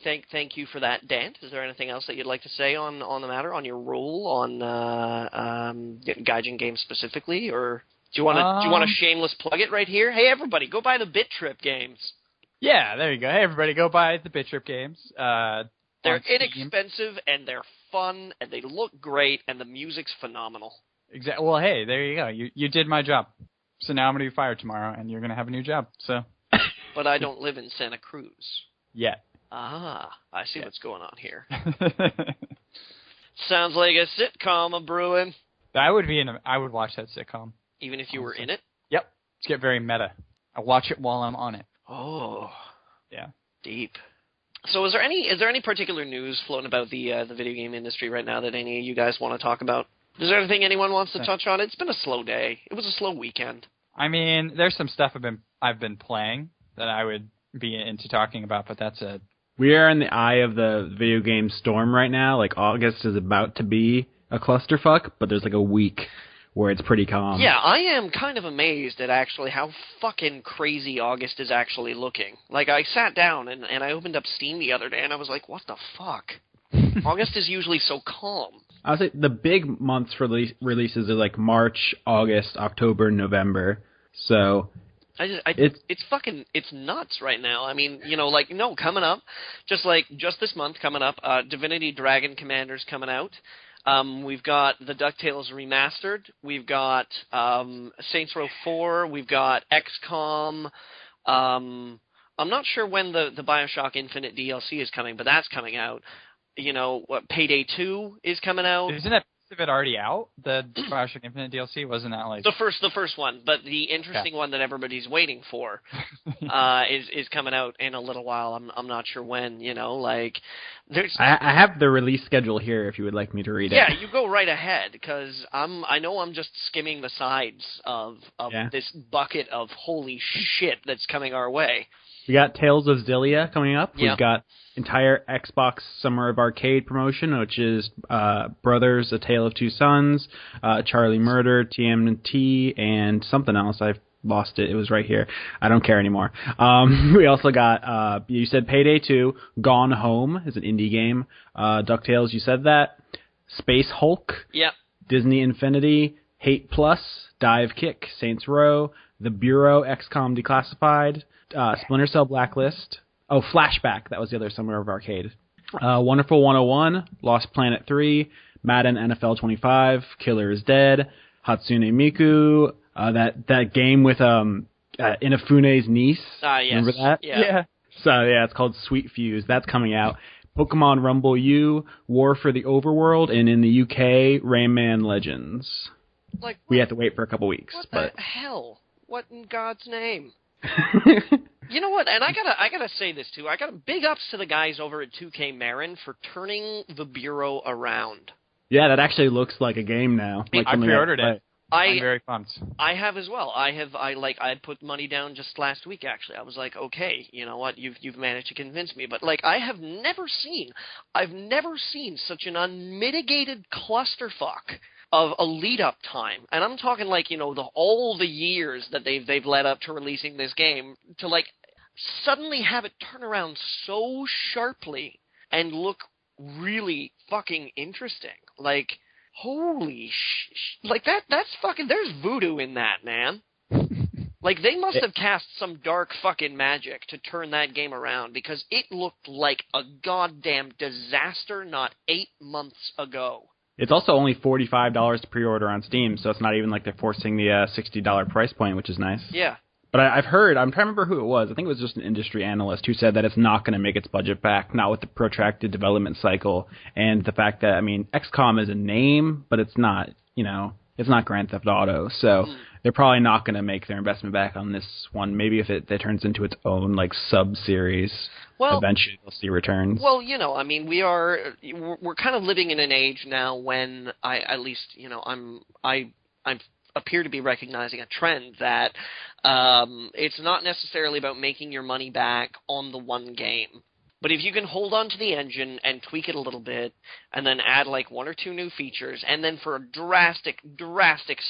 thank you for that, Dan. Is there anything else that you'd like to say on the matter, on your role on Gaijin Games specifically, or do you want to shameless plug it right here? Hey, everybody, go buy the Bit Trip games. Yeah, there you go. Hey, everybody, go buy the Bit Trip games. They're on Steam. inexpensive, and they're fun, and they look great, and the music's phenomenal. Exactly. Well, hey, there you go. You did my job. So now I'm going to be fired tomorrow, and you're going to have a new job. So. But I don't live in Santa Cruz. Yet. Ah, I see what's going on here. Sounds like a sitcom a brewing. I would watch that sitcom. Even if you were in it? Yep. Let's get very meta. I watch it while I'm on it. Oh. Yeah. Deep. So is there any particular news floating about the video game industry right now that any of you guys want to talk about? Is there anything anyone wants to touch on? It's been a slow day. It was a slow weekend. I mean, there's some stuff I've been playing that I would be into talking about, but that's it. We are in the eye of the video game storm right now. Like, August is about to be a clusterfuck, but there's like a week where it's pretty calm. Yeah, I am kind of amazed at actually how fucking crazy August is actually looking. Like, I sat down and I opened up Steam the other day and I was like, what the fuck? August is usually so calm. I would say the big months for releases are like March, August, October, November. So it's nuts right now. I mean, coming up, just this month coming up, Divinity Dragon Commander's coming out. We've got the DuckTales Remastered. We've got Saints Row 4. We've got XCOM. I'm not sure when the BioShock Infinite DLC is coming, but that's coming out. Payday 2 is coming out. Isn't that piece of it already out? The BioShock Infinite DLC? Wasn't that like... The first one, but the interesting one that everybody's waiting for is coming out in a little while. I'm not sure when, there's... I have the release schedule here if you would like me to read it. Yeah, you go right ahead, because I know I'm just skimming the sides of this bucket of holy shit that's coming our way. We got Tales of Xillia coming up. Yep. We've got entire Xbox Summer of Arcade promotion, which is Brothers: A Tale of Two Sons, Charlie Murder, TMNT, and something else. I've lost it. It was right here. I don't care anymore. We also got, you said Payday 2, Gone Home is an indie game. DuckTales, you said that. Space Hulk. Yep. Disney Infinity, Hate Plus, Dive Kick, Saints Row, The Bureau, XCOM Declassified, Splinter Cell Blacklist. Oh, Flashback. That was the other Summer of Arcade. Wonderful 101, Lost Planet 3, Madden NFL 25, Killer is Dead, Hatsune Miku, that game with Inafune's niece. Yes. Remember that? Yeah. So, yeah, it's called Sweet Fuse. That's coming out. Pokemon Rumble U, War for the Overworld, and in the UK, Rayman Legends. We have to wait for a couple weeks. What the hell? What in God's name? You know what? And I gotta say this too. I got big ups to the guys over at 2K Marin for turning the Bureau around. Yeah, that actually looks like a game now. I pre-ordered it. I'm very pumped. I have as well. I put money down just last week. Actually, I was like, okay, you know what? You've managed to convince me. But I've never seen such an unmitigated clusterfuck of a lead-up time, and I'm talking all the years that they've led up to releasing this game, to suddenly have it turn around so sharply and look really fucking interesting. Holy that's fucking, there's voodoo in that, man. They must have cast some dark fucking magic to turn that game around, because it looked like a goddamn disaster not 8 months ago. It's also only $45 to pre-order on Steam, so it's not even like they're forcing the $60 price point, which is nice. Yeah. But I've heard, I'm trying to remember who it was. I think it was just an industry analyst who said that it's not going to make its budget back, not with the protracted development cycle, and the fact that, XCOM is a name, but it's not, it's not Grand Theft Auto, so they're probably not going to make their investment back on this one. Maybe if it turns into its own sub-series, eventually they'll see returns. Well, we're kind of living in an age now when I appear to be recognizing a trend that it's not necessarily about making your money back on the one game. But if you can hold on to the engine and tweak it a little bit, and then add 1 or 2 new features, and then for a drastic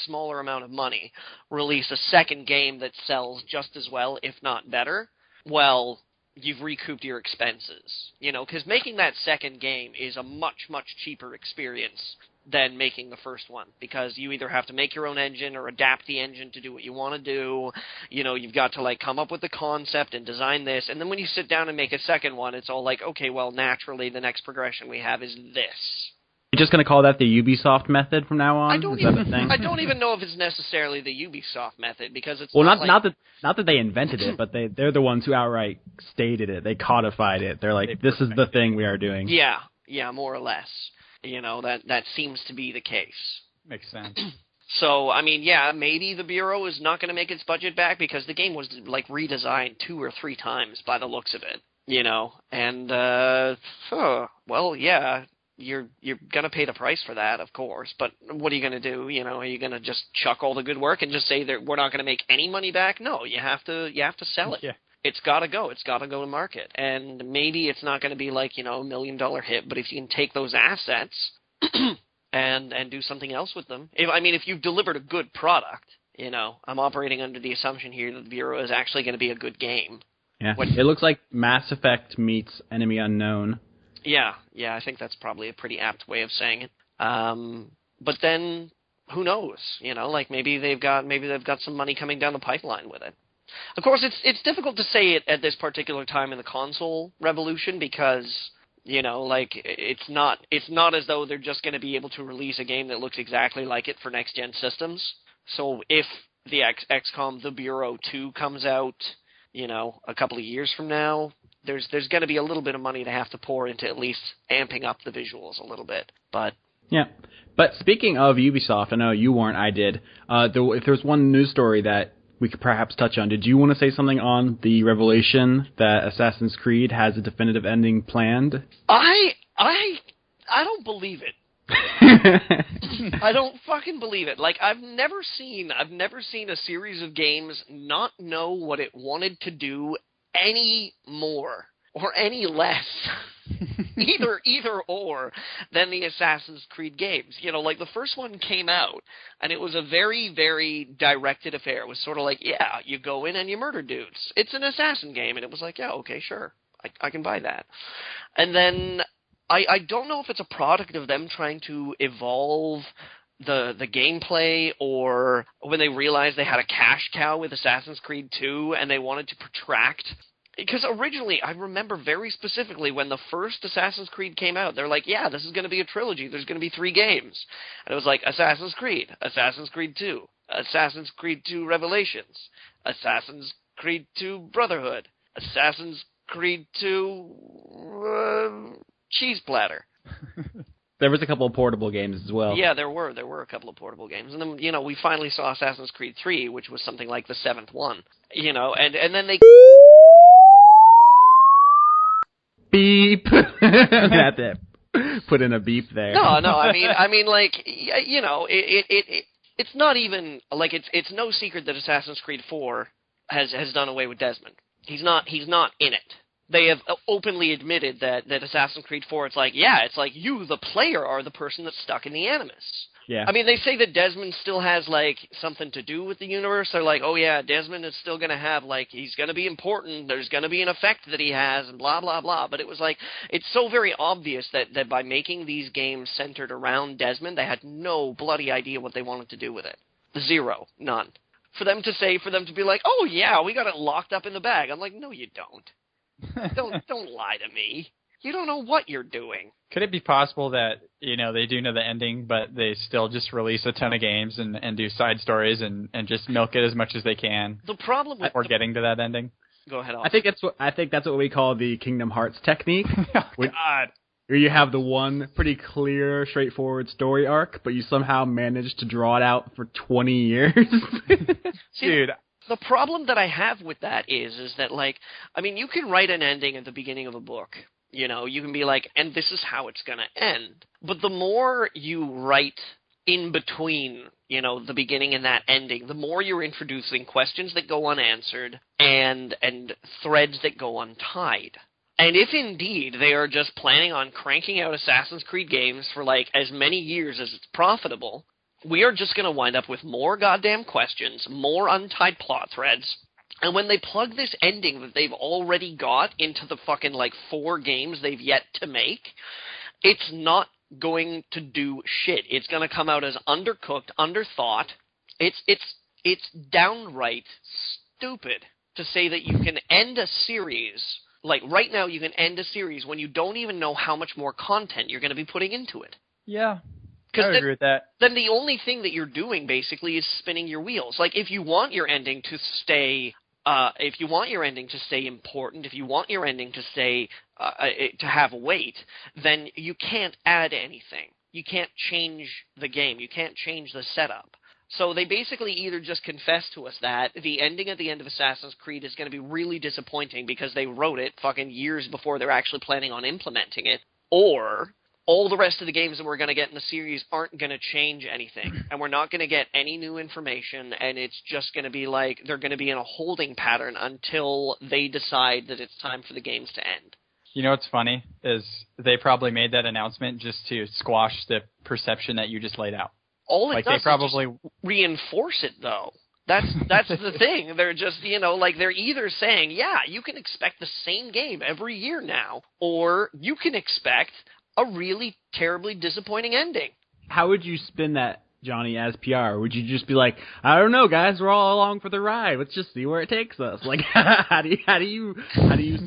smaller amount of money, release a second game that sells just as well, if not better, well, you've recouped your expenses. Because making that second game is a much, much cheaper experience than making the first one, because you either have to make your own engine or adapt the engine to do what you want to do. You know, you've got to like come up with the concept and design this, and then when you sit down and make a second one, it's all like, okay, well, naturally the next progression we have is this. You're just going to call that the Ubisoft method from now on? I don't even know if it's necessarily the Ubisoft method, because it's not that they invented it, but they're the ones who outright stated it. They codified it. They're like, this is the thing we are doing. Yeah, more or less. You know, that seems to be the case. Makes sense. So, I mean, yeah, maybe the Bureau is not going to make its budget back, because the game was, like, redesigned 2 or 3 times by the looks of it, you know? And, well, yeah, you're going to pay the price for that, of course, but what are you going to do? You know, are you going to just chuck all the good work and just say that we're not going to make any money back? No, you have to sell it. Yeah. It's got to go. It's got to go to market. And maybe it's not going to be like, you know, $1 million hit, but if you can take those assets and do something else with them. If you've delivered a good product, you know, I'm operating under the assumption here that the Bureau is actually going to be a good game. Yeah. It looks like Mass Effect meets Enemy Unknown. Yeah, I think that's probably a pretty apt way of saying it. But then, who knows? You know, like maybe they've got some money coming down the pipeline with it. Of course, it's difficult to say it at this particular time in the console revolution, because, you know, like it's not as though they're just going to be able to release a game that looks exactly like it for next gen systems. So if the XCOM The Bureau 2 comes out, you know, a couple of years from now, there's going to be a little bit of money to have to pour into at least amping up the visuals a little bit. But yeah. But speaking of Ubisoft, I know you weren't, I did. If there's one news story that we could perhaps touch on, did you want to say something on the revelation that Assassin's Creed has a definitive ending planned? I don't believe it. I don't fucking believe it. Like, I've never seen a series of games not know what it wanted to do any more or any less either or than the Assassin's Creed games. You know, like the first one came out and it was a very, very directed affair. It was sort of like, yeah, you go in and you murder dudes. It's an assassin game. And it was like, yeah, okay, sure. I can buy that. And then I don't know if it's a product of them trying to evolve the gameplay, or when they realized they had a cash cow with Assassin's Creed 2 and they wanted to protract. Because originally, I remember very specifically when the first Assassin's Creed came out, they're like, yeah, this is going to be a trilogy. There's going to be 3 games. And it was like Assassin's Creed 2, Assassin's Creed 2 Revelations, Assassin's Creed 2 Brotherhood, Assassin's Creed 2 Cheese Platter. There was a couple of portable games as well. Yeah, there were a couple of portable games. And then, you know, we finally saw Assassin's Creed 3, which was something like the 7th one. You know, and then they... Beep. Have to put in a beep there. No. I mean, like, you know, it's not even like it's no secret that Assassin's Creed 4 has done away with Desmond. He's not in it. They have openly admitted that Assassin's Creed 4, it's like you, the player, are the person that's stuck in the Animus. Yeah. I mean, they say that Desmond still has, like, something to do with the universe. They're like, oh, yeah, Desmond is still going to have, like, he's going to be important. There's going to be an effect that he has, and blah, blah, blah. But it was like, it's so very obvious that by making these games centered around Desmond, they had no bloody idea what they wanted to do with it. Zero. None. For them to be like, oh, yeah, we got it locked up in the bag. I'm like, no, you don't. Don't lie to me. You don't know what you're doing. Could it be possible that, you know, they do know the ending, but they still just release a ton of games and do side stories and just milk it as much as they can? The problem with getting to that ending. Go ahead. I think that's what we call the Kingdom Hearts technique. Oh, God. Where you have the one pretty clear, straightforward story arc, but you somehow manage to draw it out for 20 years. Dude. The problem that I have with that is that, like, I mean, you can write an ending at the beginning of a book. You know, you can be like, and this is how it's going to end. But the more you write in between, you know, the beginning and that ending, the more you're introducing questions that go unanswered and threads that go untied. And if indeed they are just planning on cranking out Assassin's Creed games for, like, as many years as it's profitable, we are just going to wind up with more goddamn questions, more untied plot threads. And when they plug this ending that they've already got into the fucking, like, 4 games they've yet to make, it's not going to do shit. It's going to come out as undercooked, underthought. It's downright stupid to say that you can end a series. Like, right now, you can end a series when you don't even know how much more content you're going to be putting into it. Yeah, I would agree with that. Then the only thing that you're doing, basically, is spinning your wheels. Like, if you want your ending to stay... if you want your ending to stay important, if you want your ending to stay to have weight, then you can't add anything. You can't change the game. You can't change the setup. So they basically either just confess to us that the ending at the end of Assassin's Creed is going to be really disappointing because they wrote it fucking years before they're actually planning on implementing it, or all the rest of the games that we're going to get in the series aren't going to change anything, and we're not going to get any new information, and it's just going to be like they're going to be in a holding pattern until they decide that it's time for the games to end. You know what's funny is they probably made that announcement just to squash the perception that you just laid out. All it like does they probably is just reinforce it, though. That's the thing. They're just, like they're either saying, yeah, you can expect the same game every year now, or you can expect a really terribly disappointing ending. How would you spin that, Johnny, as PR? Would you just be like, I don't know, guys, we're all along for the ride. Let's just see where it takes us. Like, how do you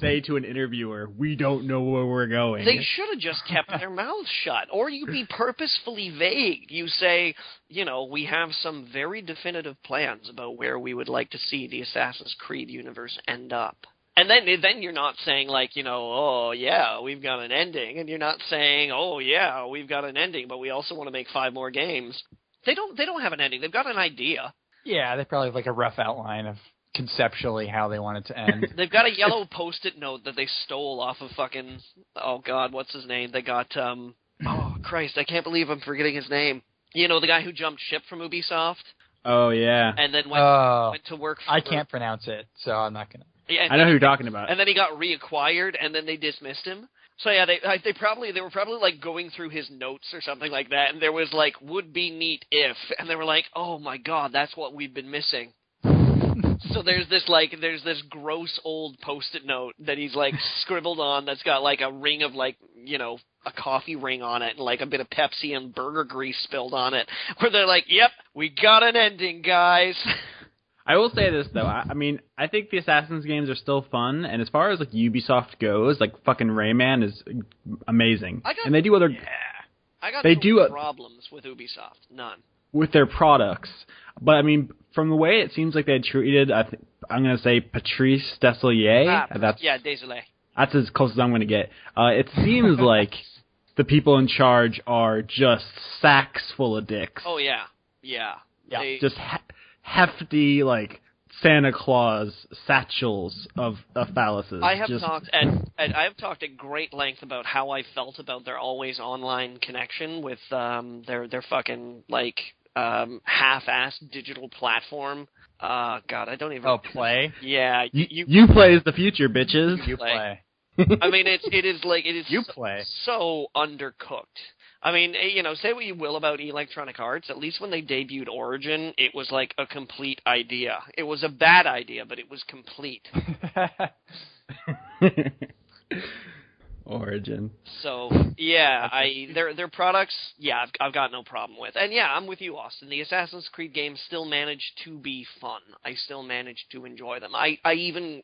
say to an interviewer, we don't know where we're going? They should have just kept their mouths shut, or you be purposefully vague. You say, we have some very definitive plans about where we would like to see the Assassin's Creed universe end up. And then you're not saying like, oh yeah, we've got an ending, and you're not saying, oh yeah, we've got an ending, but we also want to make 5 more games. They don't have an ending. They've got an idea. Yeah, they probably have like a rough outline of conceptually how they want it to end. They've got a yellow Post-it note that they stole off of fucking, oh god, what's his name? They got, oh Christ, I can't believe I'm forgetting his name. The guy who jumped ship from Ubisoft? Oh yeah. And then went to work for... I can't pronounce it, so I'm not going to. Yeah, I know who you're talking about. And then he got reacquired, and then they dismissed him. So yeah, they were probably like going through his notes or something like that, and there was like would be neat if, and they were like, oh my god, that's what we've been missing. So there's this gross old Post-it note that he's like scribbled on that's got like a ring of like a coffee ring on it and like a bit of Pepsi and burger grease spilled on it, where they're like, yep, we got an ending, guys. I will say this, though. I mean, I think the Assassin's games are still fun, and as far as, like, Ubisoft goes, like, fucking Rayman is amazing. I got no problems with Ubisoft. None. With their products. But, I mean, from the way it seems like they treated, I'm going to say Patrice Desilets. Desilets. That's as close as I'm going to get. It seems like the people in charge are just sacks full of dicks. Oh, yeah. Yeah. Just hefty, like, Santa Claus satchels of phalluses. I have talked at great length about how I felt about their always online connection with their fucking like half-assed digital platform. God, I don't even. Oh, Play. Yeah, you play is the future, bitches. You play. I mean, it is you play so undercooked. I mean, say what you will about Electronic Arts, at least when they debuted Origin, it was like a complete idea. It was a bad idea, but it was complete. Origin. So, yeah, their products, yeah, I've got no problem with. And yeah, I'm with you, Austin. The Assassin's Creed games still manage to be fun. I still manage to enjoy them. I even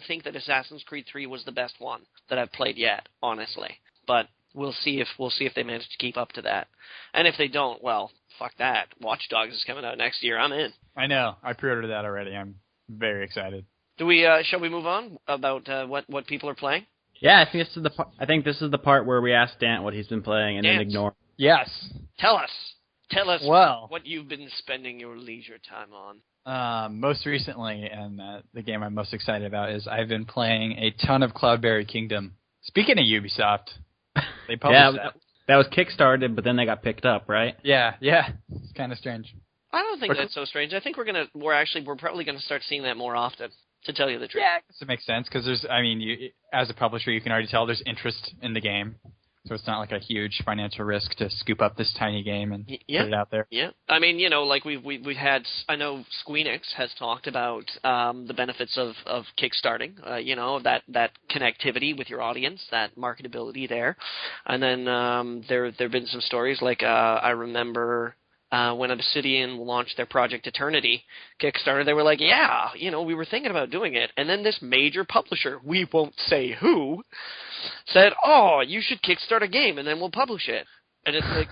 think that Assassin's Creed 3 was the best one that I've played yet, honestly. But We'll see if they manage to keep up to that. And if they don't, well, fuck that. Watch Dogs is coming out next year. I'm in. I know. I pre-ordered that already. I'm very excited. Shall we move on about what people are playing? Yeah, I think this is the part where we ask Dant what he's been playing and then ignore. Yes. Tell us what you've been spending your leisure time on. Most recently, and the game I'm most excited about is I've been playing a ton of Cloudberry Kingdom. Speaking of Ubisoft, they published that was kickstarted, but then they got picked up, right? Yeah. It's kind of strange. I don't think that's so strange. I think we're probably gonna start seeing that more often. To tell you the truth. Yeah, I guess it makes sense because as a publisher, you can already tell there's interest in the game. So it's not like a huge financial risk to scoop up this tiny game and put it out there. Yeah. I mean, like we've had, I know Squeenix has talked about the benefits of kickstarting, that connectivity with your audience, that marketability there. And then there have been some stories like I remember when Obsidian launched their Project Eternity Kickstarter, they were like, yeah, we were thinking about doing it. And then this major publisher, we won't say who, said, oh, you should kickstart a game and then we'll publish it. And it's like,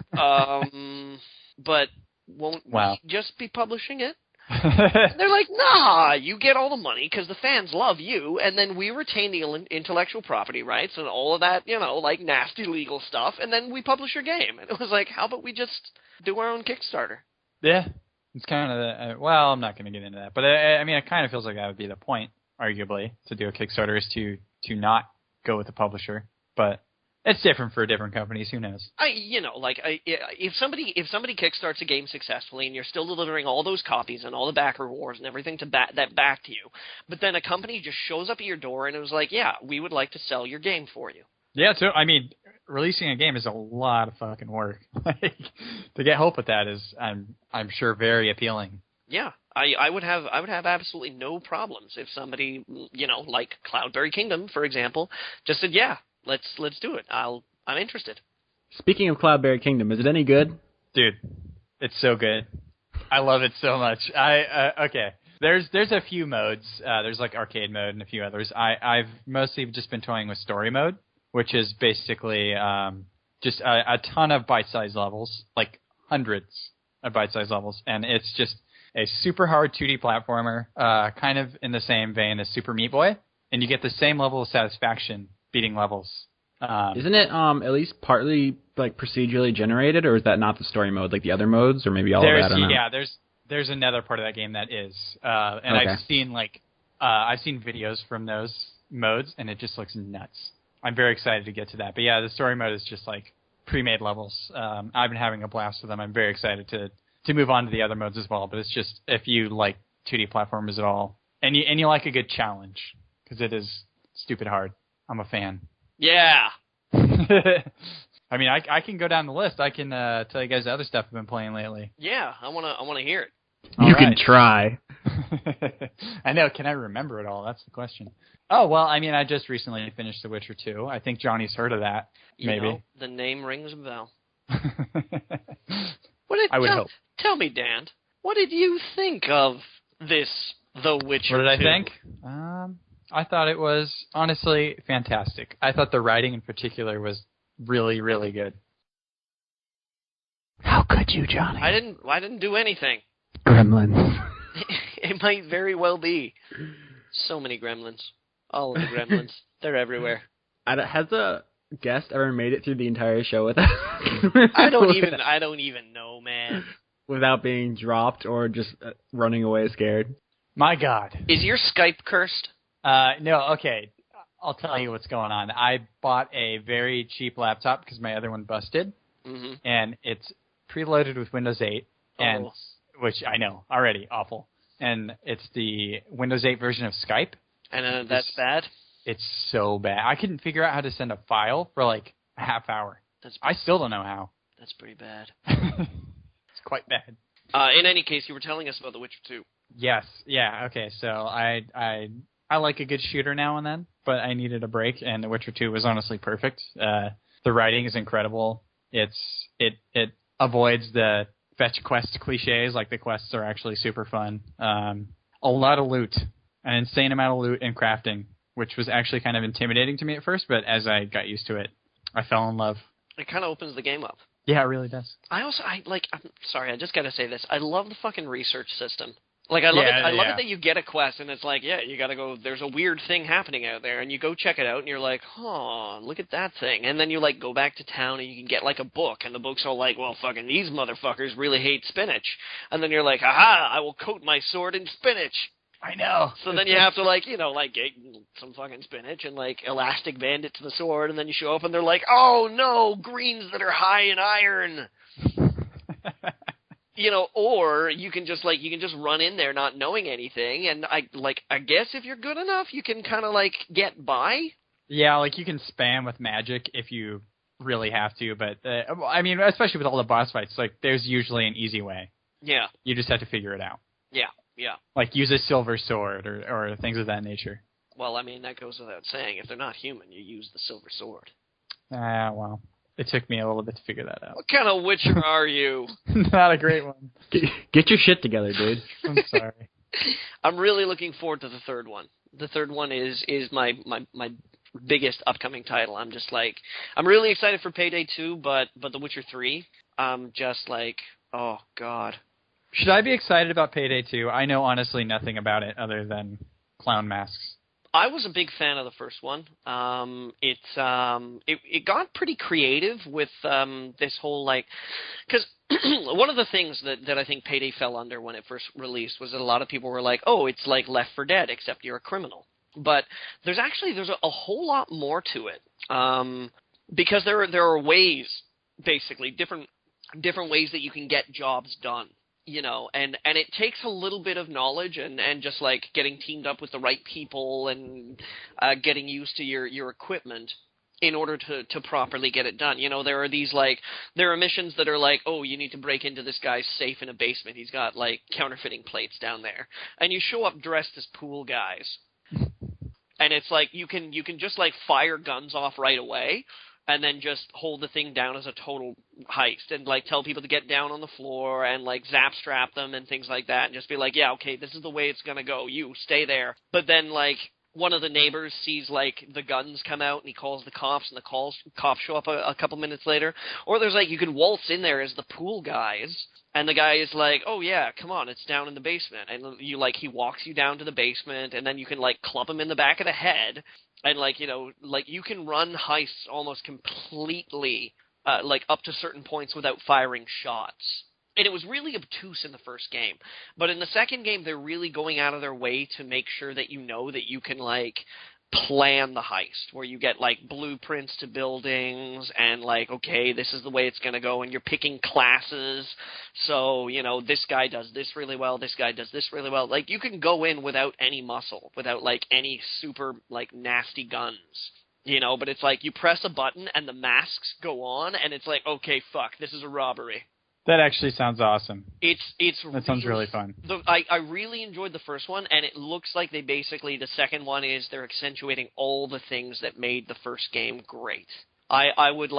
but won't we just be publishing it? They're like, nah, you get all the money because the fans love you, and then we retain the intellectual property rights and all of that, like nasty legal stuff, and then we publish your game. And it was like, how about we just do our own Kickstarter? Yeah, it's kind of well, I'm not going to get into that, but I mean, it kind of feels like that would be the point, arguably, to do a Kickstarter is to not go with the publisher, but it's different for different companies. Who knows? If somebody kickstarts a game successfully and you're still delivering all those copies and all the back rewards and everything back to you, but then a company just shows up at your door and it was like, yeah, we would like to sell your game for you. Yeah, so I mean, releasing a game is a lot of fucking work. To get help with that is, I'm sure, very appealing. Yeah, I would have absolutely no problems if somebody, like Cloudberry Kingdom, for example, just said, yeah, let's do it. I'm interested. Speaking of Cloudberry Kingdom, is it any good? Dude, it's so good. I love it so much. Okay. There's a few modes. There's like arcade mode and a few others. I've mostly just been toying with story mode, which is basically just a ton of bite-sized levels, like hundreds of bite-sized levels, and it's just a super hard 2D platformer, kind of in the same vein as Super Meat Boy, and you get the same level of satisfaction beating levels. Isn't it at least partly like procedurally generated, or is that not the story mode, like the other modes, or maybe all of that? I don't know. Yeah, there's another part of that game that is, and okay. I've seen videos from those modes, and it just looks nuts. I'm very excited to get to that. But yeah, the story mode is just like pre-made levels. I've been having a blast with them. I'm very excited to move on to the other modes as well. But it's just, if you like 2D platformers at all, and you like a good challenge, because it is stupid hard. I'm a fan. Yeah. I mean, I can go down the list. I can tell you guys the other stuff I've been playing lately. Yeah, I wanna hear it. You can try. I know. Can I remember it all? That's the question. Oh, well, I mean, I just recently finished The Witcher 2. I think Johnny's heard of that, maybe. The name rings a bell. I would hope. Tell me, Dan, what did you think of this The Witcher 2? What did I think? I thought it was, honestly, fantastic. I thought the writing in particular was really, really good. How could you, Johnny? I didn't do anything. Gremlins. It might very well be. So many gremlins. All of the gremlins. They're everywhere. Has a guest ever made it through the entire show without... I don't even know, man. Without being dropped or just running away scared? My God. Is your Skype cursed? No, okay. I'll tell you what's going on. I bought a very cheap laptop because my other one busted, and it's preloaded with Windows 8, and which I know already awful. And it's the Windows 8 version of Skype. And that's bad? It's so bad. I couldn't figure out how to send a file for like a half hour. I still don't know how. That's pretty bad. It's quite bad. In any case, you were telling us about The Witcher 2. Yes. Yeah. Okay. So I like a good shooter now and then, but I needed a break, and The Witcher 2 was honestly perfect. The writing is incredible. It avoids the fetch quest cliches. Like, the quests are actually super fun. A lot of loot, an insane amount of loot and crafting, which was actually kind of intimidating to me at first, but as I got used to it, I fell in love. It kind of opens the game up. Yeah, it really does. I'm sorry, I just got to say this. I love the fucking research system. Like, I love it. I love it that you get a quest and it's like, yeah, you got to go. There's a weird thing happening out there, and you go check it out, and you're like, oh, look at that thing. And then you like go back to town, and you can get like a book, and the book's all like, well, fucking these motherfuckers really hate spinach. And then you're like, aha, I will coat my sword in spinach. I know. So then you have to get some fucking spinach and like elastic band it to the sword, and then you show up, and they're like, oh no, greens that are high in iron. Or you can just run in there not knowing anything, and I guess if you're good enough, you can kind of like get by. Yeah, like you can spam with magic if you really have to, but I mean, especially with all the boss fights, like there's usually an easy way. Yeah. You just have to figure it out. Yeah. Yeah. Like use a silver sword or things of that nature. Well, I mean, that goes without saying. If they're not human, you use the silver sword. Well, it took me a little bit to figure that out. What kind of witcher are you? Not a great one. Get your shit together, dude. I'm sorry. I'm really looking forward to the third one. The third one is my biggest upcoming title. I'm just like, I'm really excited for Payday 2, but The Witcher 3, I'm just like, oh, God. Should I be excited about Payday 2? I know honestly nothing about it other than clown masks. I was a big fan of the first one. It got pretty creative with this whole, like, because one of the things that I think Payday fell under when it first released was that a lot of people were like, oh, it's like Left 4 Dead, except you're a criminal. But there's a whole lot more to it, because there are ways, basically, different ways that you can get jobs done. You know, and it takes a little bit of knowledge and just like getting teamed up with the right people and getting used to your equipment in order to properly get it done. You know, there are missions that are like, oh, you need to break into this guy's safe in a basement. He's got like counterfeiting plates down there, and you show up dressed as pool guys, and it's like you can just like fire guns off right away. And then just hold the thing down as a total heist and, like, tell people to get down on the floor and, like, zap strap them and things like that and just be like, yeah, okay, this is the way it's going to go. You stay there. But then, like, one of the neighbors sees, like, the guns come out and he calls the cops and the cops show up a couple minutes later. Or there's, like, you can waltz in there as the pool guys and the guy is like, oh, yeah, come on, it's down in the basement. And, you like, he walks you down to the basement and then you can, like, club him in the back of the head. And, like, you know, like, you can run heists almost completely, like, up to certain points without firing shots. And it was really obtuse in the first game. But in the second game, they're really going out of their way to make sure that you know that you can, like, plan the heist, where you get, like, blueprints to buildings and, like, okay, this is the way it's going to go, and you're picking classes. So, you know, this guy does this really well, this guy does this really well. Like, you can go in without any muscle, without, like, any super, like, nasty guns. You know, but it's like you press a button and the masks go on, and it's like, okay, fuck, this is a robbery. That actually sounds awesome. That sounds really fun. I really enjoyed the first one, and it looks like the second one is they're accentuating all the things that made the first game great. I would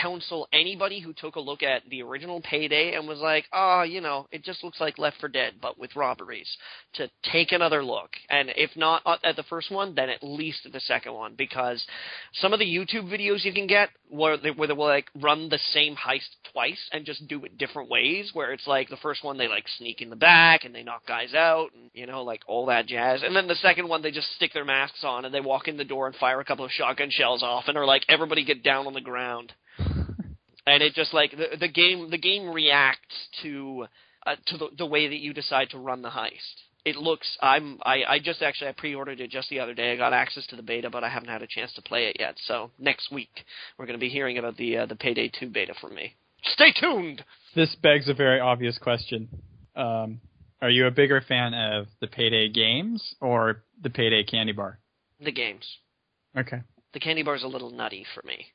counsel anybody who took a look at the original Payday and was like, oh, you know, it just looks like Left 4 Dead, but with robberies, to take another look. And if not at the first one, then at least at the second one, because some of the YouTube videos you can get where they will, like, run the same heist twice and just do it different ways, where it's like the first one they, like, sneak in the back and they knock guys out and, you know, like, all that jazz. And then the second one, they just stick their masks on and they walk in the door and fire a couple of shotgun shells off and are like, everybody get down on the ground. And it just, like, the game reacts to the way that you decide to run the heist. It looks, I pre-ordered it just the other day. I got access to the beta, but I haven't had a chance to play it yet. So next week, we're going to be hearing about the Payday 2 beta from me. Stay tuned! This begs a very obvious question. Are you a bigger fan of the Payday games or the Payday candy bar? The games. Okay. The candy bar's a little nutty for me.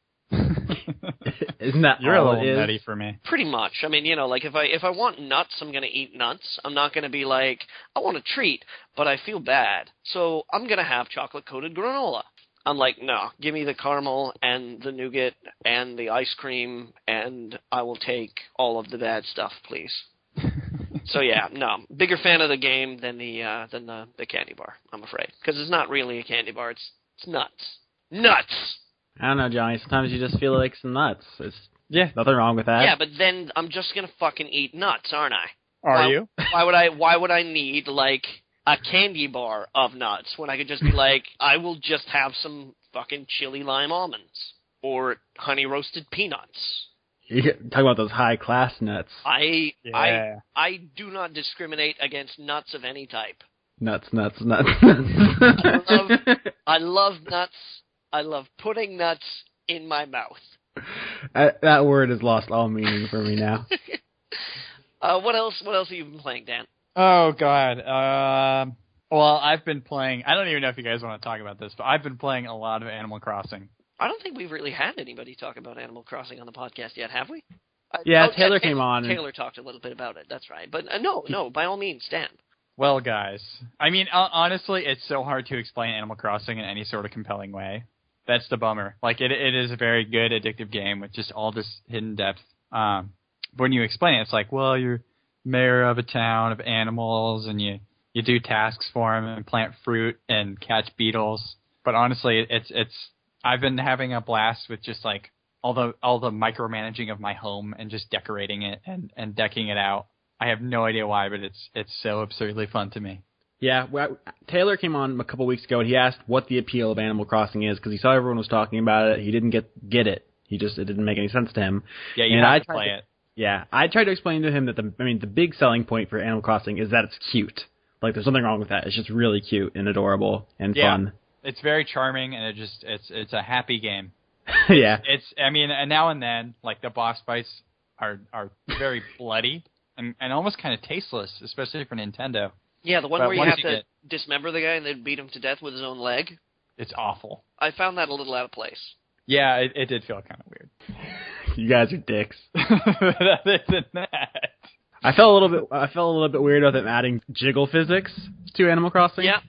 Isn't that You're all a little it is? nutty for me. Pretty much. I mean, you know, like if I want nuts, I'm going to eat nuts. I'm not going to be like, I want a treat, but I feel bad, so I'm going to have chocolate-coated granola. I'm like, no, give me the caramel and the nougat and the ice cream, and I will take all of the bad stuff, please. So yeah, no, bigger fan of the game than the candy bar, I'm afraid, because it's not really a candy bar. It's nuts. Nuts. I don't know, Johnny. Sometimes you just feel like some nuts. Yeah, nothing wrong with that. Yeah, but then I'm just gonna fucking eat nuts, aren't I? Are you? Why would I need like a candy bar of nuts when I could just be like, I will just have some fucking chili lime almonds or honey roasted peanuts. You talk about those high class nuts. I do not discriminate against nuts of any type. Nuts. I love nuts. I love putting nuts in my mouth. That word has lost all meaning for me now. What else have you been playing, Dan? Oh, God. Well, I've been playing... I don't even know if you guys want to talk about this, but I've been playing a lot of Animal Crossing. I don't think we've really had anybody talk about Animal Crossing on the podcast yet, have we? Taylor came on. Taylor talked a little bit about it. That's right. But no, by all means, Dan. Well, guys, I mean, honestly, it's so hard to explain Animal Crossing in any sort of compelling way. That's the bummer. Like, it is a very good, addictive game with just all this hidden depth. But when you explain it, it's like, well, you're mayor of a town of animals, and you do tasks for them and plant fruit and catch beetles. But honestly, I've been having a blast with just like all the micromanaging of my home and just decorating it and decking it out. I have no idea why, but it's so absurdly fun to me. Yeah, Taylor came on a couple weeks ago, and he asked what the appeal of Animal Crossing is, because he saw everyone was talking about it. He didn't get it. It didn't make any sense to him. Yeah, you have to play it. Yeah, I tried to explain to him that the big selling point for Animal Crossing is that it's cute. Like, there's nothing wrong with that. It's just really cute and adorable and fun. It's very charming, and it's a happy game. Yeah. And now and then, like, the boss fights are very bloody and almost kind of tasteless, especially for Nintendo. Yeah, the one where you have to dismember the guy and then beat him to death with his own leg. It's awful. I found that a little out of place. Yeah, it did feel kind of weird. You guys are dicks. Other than that, I felt a little bit weird about them adding jiggle physics to Animal Crossing. Yeah.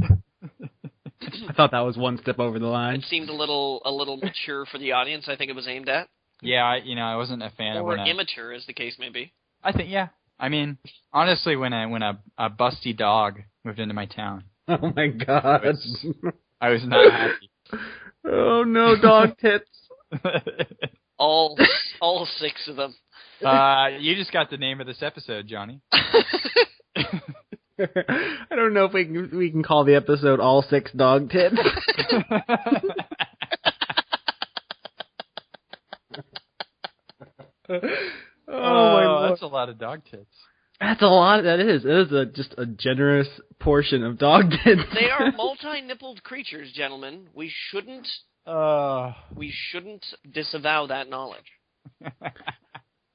I thought that was one step over the line. It seemed a little mature for the audience. I think it was aimed at. Yeah, I wasn't a fan of or immature, as the case may be. I think I mean, honestly, when a busty dog moved into my town. Oh my god. I was not happy. Oh no, dog tits. all 6 of them. You just got the name of this episode, Johnny. I don't know if we can call the episode All 6 Dog Tits. Oh, that's a lot of dog tits. That's a lot. That is. It is just a generous portion of dog tits. They are multi-nippled creatures, gentlemen. We shouldn't disavow that knowledge.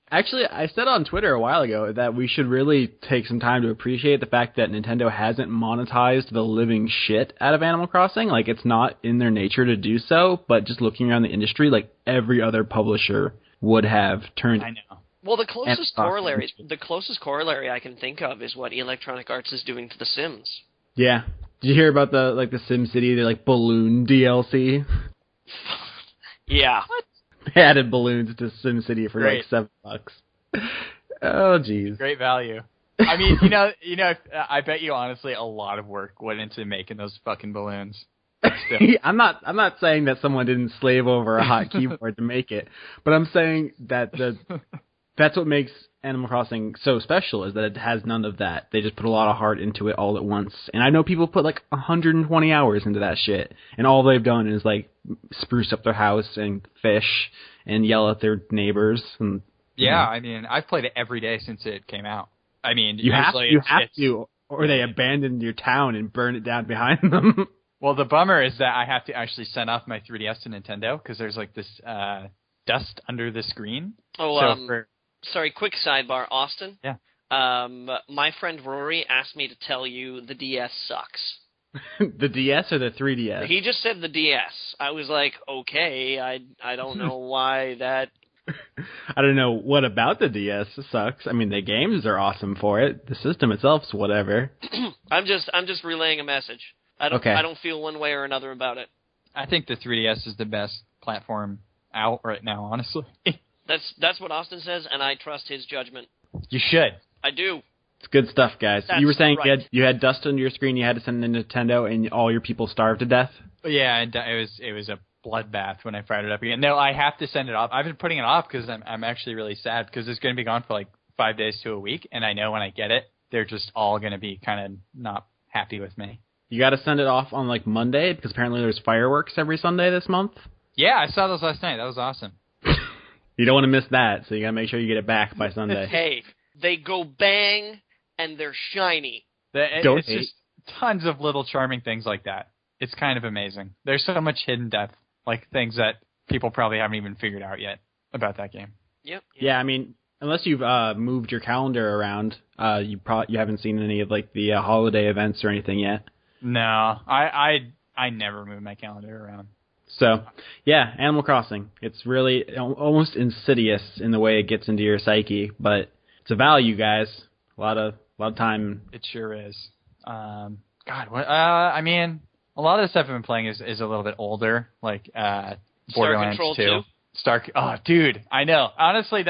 Actually, I said on Twitter a while ago that we should really take some time to appreciate the fact that Nintendo hasn't monetized the living shit out of Animal Crossing. Like, it's not in their nature to do so, but just looking around the industry, like, every other publisher would have turned... I know. Well, the closest corollary I can think of is what Electronic Arts is doing to The Sims. Yeah. Did you hear about the SimCity, the balloon DLC? Yeah. What? They added balloons to SimCity for Great. like $7. Oh, jeez. Great value. I mean, I bet you honestly a lot of work went into making those fucking balloons. I'm not saying that someone didn't slave over a hot keyboard to make it, but I'm saying that that's what makes Animal Crossing so special, is that it has none of that. They just put a lot of heart into it all at once. And I know people put like 120 hours into that shit, and all they've done is like spruce up their house and fish and yell at their neighbors. And yeah, I mean, I've played it every day since it came out. I mean, you have to, or they abandon your town and burn it down behind them. Well, the bummer is that I have to actually send off my 3DS to Nintendo because there's like this dust under the screen. Oh, sorry, quick sidebar, Austin. Yeah. My friend Rory asked me to tell you the DS sucks. The DS or the 3DS? He just said the DS. I was like, okay, I don't know why that... I don't know what about the DS sucks. I mean, the games are awesome for it. The system itself's whatever. I'm just relaying a message. I don't feel one way or another about it. I think the 3DS is the best platform out right now, honestly. That's what Austin says, and I trust his judgment. You should. I do. It's good stuff, guys. That's you were saying right. you had dust under your screen, you had to send it to Nintendo, and all your people starved to death? Yeah, it was a bloodbath when I fired it up again. No, I have to send it off. I've been putting it off because I'm actually really sad because it's going to be gone for like 5 days to a week, and I know when I get it, they're just all going to be kind of not happy with me. You got to send it off on like Monday because apparently there's fireworks every Sunday this month. Yeah, I saw those last night. That was awesome. You don't want to miss that, so you got to make sure you get it back by Sunday. Hey, they go bang, and they're shiny. It's just tons of little charming things like that. It's kind of amazing. There's so much hidden depth, like things that people probably haven't even figured out yet about that game. Yep. Yeah, I mean, unless you've moved your calendar around, you haven't seen any of like the holiday events or anything yet. No, I never move my calendar around. So, yeah, Animal Crossing. It's really almost insidious in the way it gets into your psyche, but it's a value, guys. A lot of time. It sure is. God, what? I mean, a lot of the stuff I've been playing is a little bit older, like Borderlands 2. Oh, dude, I know. Honestly,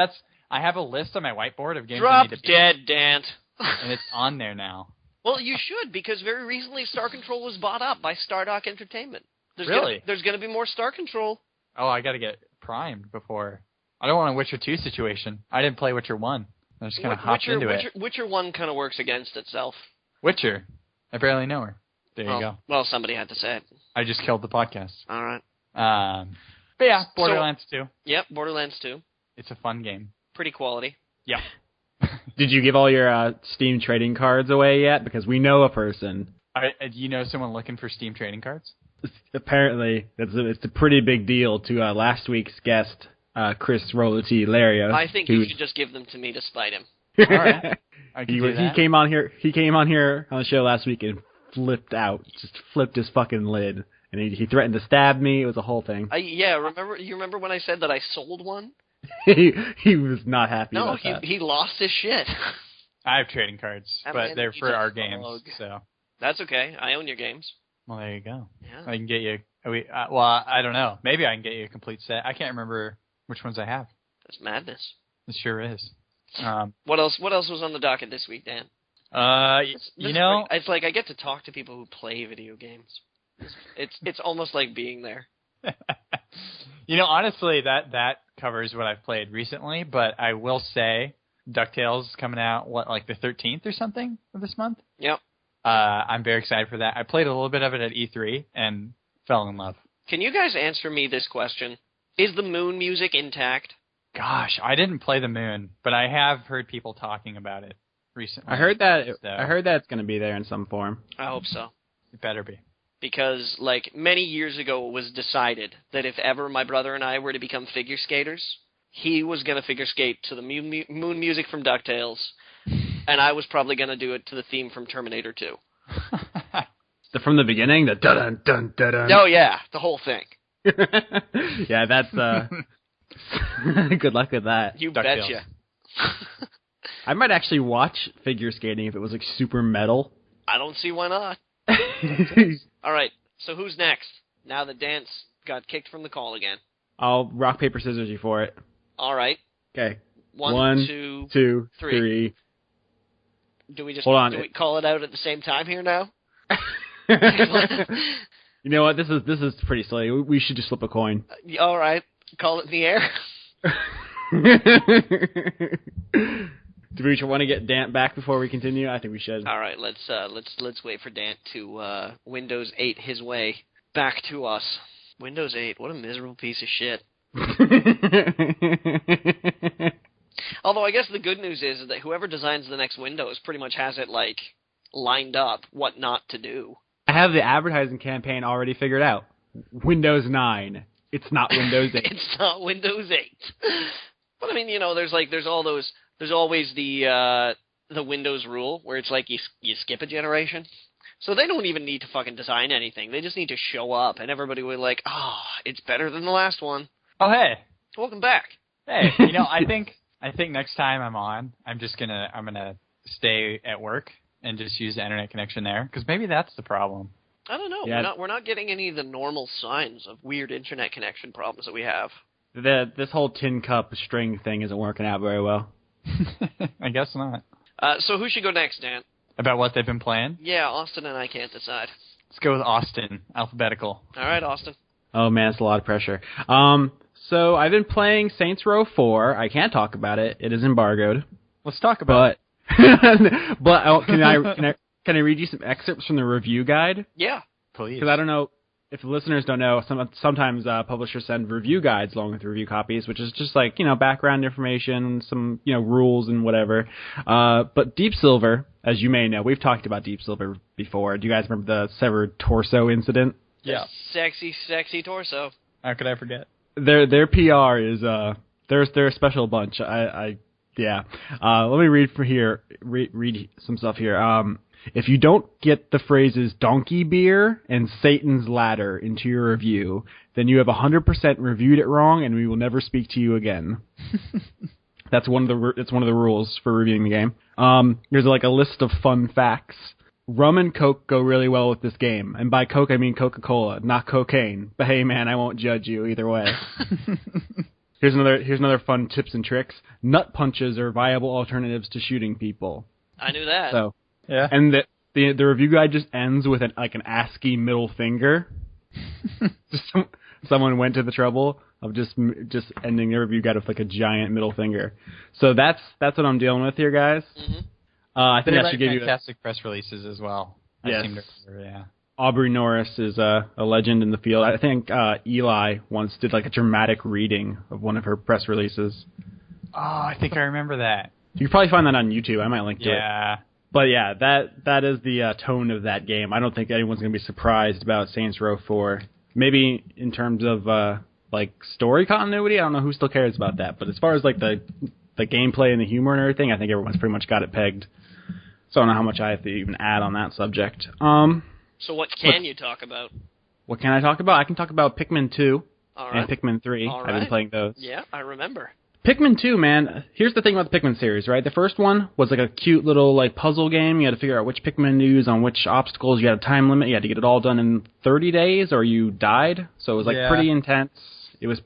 I have a list on my whiteboard of games I Drop need to beat, dead, Dant. and it's on there now. Well, you should, because very recently Star Control was bought up by Stardock Entertainment. Really? There's going to be more Star Control. Oh, I got to get primed before. I don't want a Witcher 2 situation. I didn't play Witcher 1. I just kind of hopped into it. Witcher 1 kind of works against itself. Witcher. I barely know her. There you go. Well, somebody had to say it. I just killed the podcast. All right. But yeah, Borderlands 2. Yep, Borderlands 2. It's a fun game. Pretty quality. Yeah. Did you give all your Steam trading cards away yet? Because we know a person. Do you know someone looking for Steam trading cards? Apparently, it's a pretty big deal to last week's guest, Chris Rolati Larios. I think you should just give them to me to spite him. All right. He came on here on the show last week and flipped out. Just flipped his fucking lid. And he threatened to stab me. It was a whole thing. You remember when I said that I sold one? he was not happy about that. No, he lost his shit. I have trading cards, but they're for our games, so. That's okay. I own your games. Well, there you go. Yeah. I can get you. I don't know. Maybe I can get you a complete set. I can't remember which ones I have. That's madness. It sure is. What else was on the docket this week, Dan? It's like I get to talk to people who play video games. It's almost like being there. Honestly, that covers what I've played recently. But I will say, DuckTales coming out like the 13th or something of this month. Yep. I'm very excited for that. I played a little bit of it at E3 and fell in love. Can you guys answer me this question? Is the Moon music intact? Gosh, I didn't play the Moon, but I have heard people talking about it recently. I heard that it's going to be there in some form. I hope so. It better be. Because, like, many years ago it was decided that if ever my brother and I were to become figure skaters, he was going to figure skate to the Moon music from DuckTales, and I was probably going to do it to the theme from Terminator 2. From the beginning? The dun-dun-dun-dun-dun. Oh, yeah, the whole thing. Yeah, that's... good luck with that. You betcha. I might actually watch figure skating if it was, like, super metal. I don't see why not. All right, so who's next? Now that Dance got kicked from the call again. I'll rock, paper, scissors you for it. All right. Okay. One, two, three. Do we call it out at the same time here now? You know what? This is pretty silly. We should just flip a coin. All right. Call it in the air. Do we want to get Dant back before we continue? I think we should. All right, let's wait for Dant to Windows 8 his way back to us. Windows 8, what a miserable piece of shit. Although I guess the good news is that whoever designs the next Windows pretty much has it like lined up what not to do. I have the advertising campaign already figured out. Windows 9. It's not Windows 8. It's not Windows 8. But I mean, there's always the Windows rule where it's like you skip a generation. So they don't even need to fucking design anything. They just need to show up, and everybody will be like, it's better than the last one. Oh, hey. Welcome back. Hey, I think next time I'm on, I'm gonna stay at work and just use the internet connection there, because maybe that's the problem. I don't know. Yeah. We're not getting any of the normal signs of weird internet connection problems that we have. This whole tin cup string thing isn't working out very well. I guess not. So who should go next, Dan? About what they've been playing? Yeah, Austin and I can't decide. Let's go with Austin, alphabetical. All right, Austin. Oh man, it's a lot of pressure. So I've been playing Saints Row 4. I can't talk about it. It is embargoed. Let's talk about it. But can I read you some excerpts from the review guide? Yeah, please. Because I don't know if the listeners don't know. Sometimes publishers send review guides along with review copies, which is just like background information, some rules and whatever. But Deep Silver, as you may know, we've talked about Deep Silver before. Do you guys remember the severed torso incident? Yeah. Sexy torso. How could I forget? Their PR is they're a special bunch. Yeah. Let me read from here. Read some stuff here. If you don't get the phrases donkey beer and Satan's ladder into your review, then you have 100% reviewed it wrong, and we will never speak to you again. That's one of the rules for reviewing the game. There's like a list of fun facts. Rum and Coke go really well with this game, and by Coke I mean Coca-Cola, not cocaine. But hey, man, I won't judge you either way. Here's another fun tips and tricks. Nut punches are viable alternatives to shooting people. I knew that. So, Yeah. and the review guide just ends with an ASCII middle finger. Just someone went to the trouble of just ending their review guide with like a giant middle finger. So that's what I'm dealing with here, guys. Mm-hmm. I think I should give you fantastic press releases as well. Yes. I seem to remember, yeah. Aubrey Norris is a legend in the field. I think Eli once did like a dramatic reading of one of her press releases. Oh, I think I remember that. You can probably find that on YouTube. I might link to it. Yeah. But yeah, that is the tone of that game. I don't think anyone's going to be surprised about Saints Row 4. Maybe in terms of like story continuity, I don't know who still cares about that. But as far as like the gameplay and the humor and everything, I think everyone's pretty much got it pegged. So I don't know how much I have to even add on that subject. So what can you talk about? What can I talk about? I can talk about Pikmin 2 All right. and Pikmin 3. All I've been right. playing those. Yeah, I remember. Pikmin 2, man, here's the thing about the Pikmin series, right? The first one was like a cute little like puzzle game. You had to figure out which Pikmin to use on which obstacles. You had a time limit. You had to get it all done in 30 days or you died. So it was like pretty intense. It was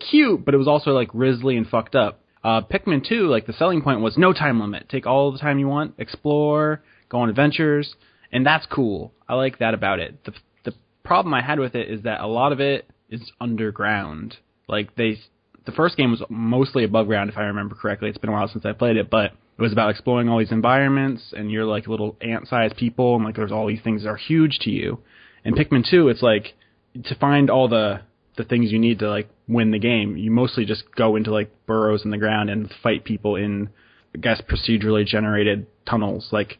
cute, but it was also like grisly and fucked up. Pikmin 2, like the selling point was no time limit. Take all the time you want, explore, go on adventures, and that's cool. I like that about it. The problem I had with it is that a lot of it is underground. Like the first game was mostly above ground, if I remember correctly. It's been a while since I played it, but it was about exploring all these environments, and you're like little ant-sized people, and like there's all these things that are huge to you. In Pikmin 2, it's like to find all the things you need to like win the game, you mostly just go into like burrows in the ground and fight people in, I guess, procedurally generated tunnels. Like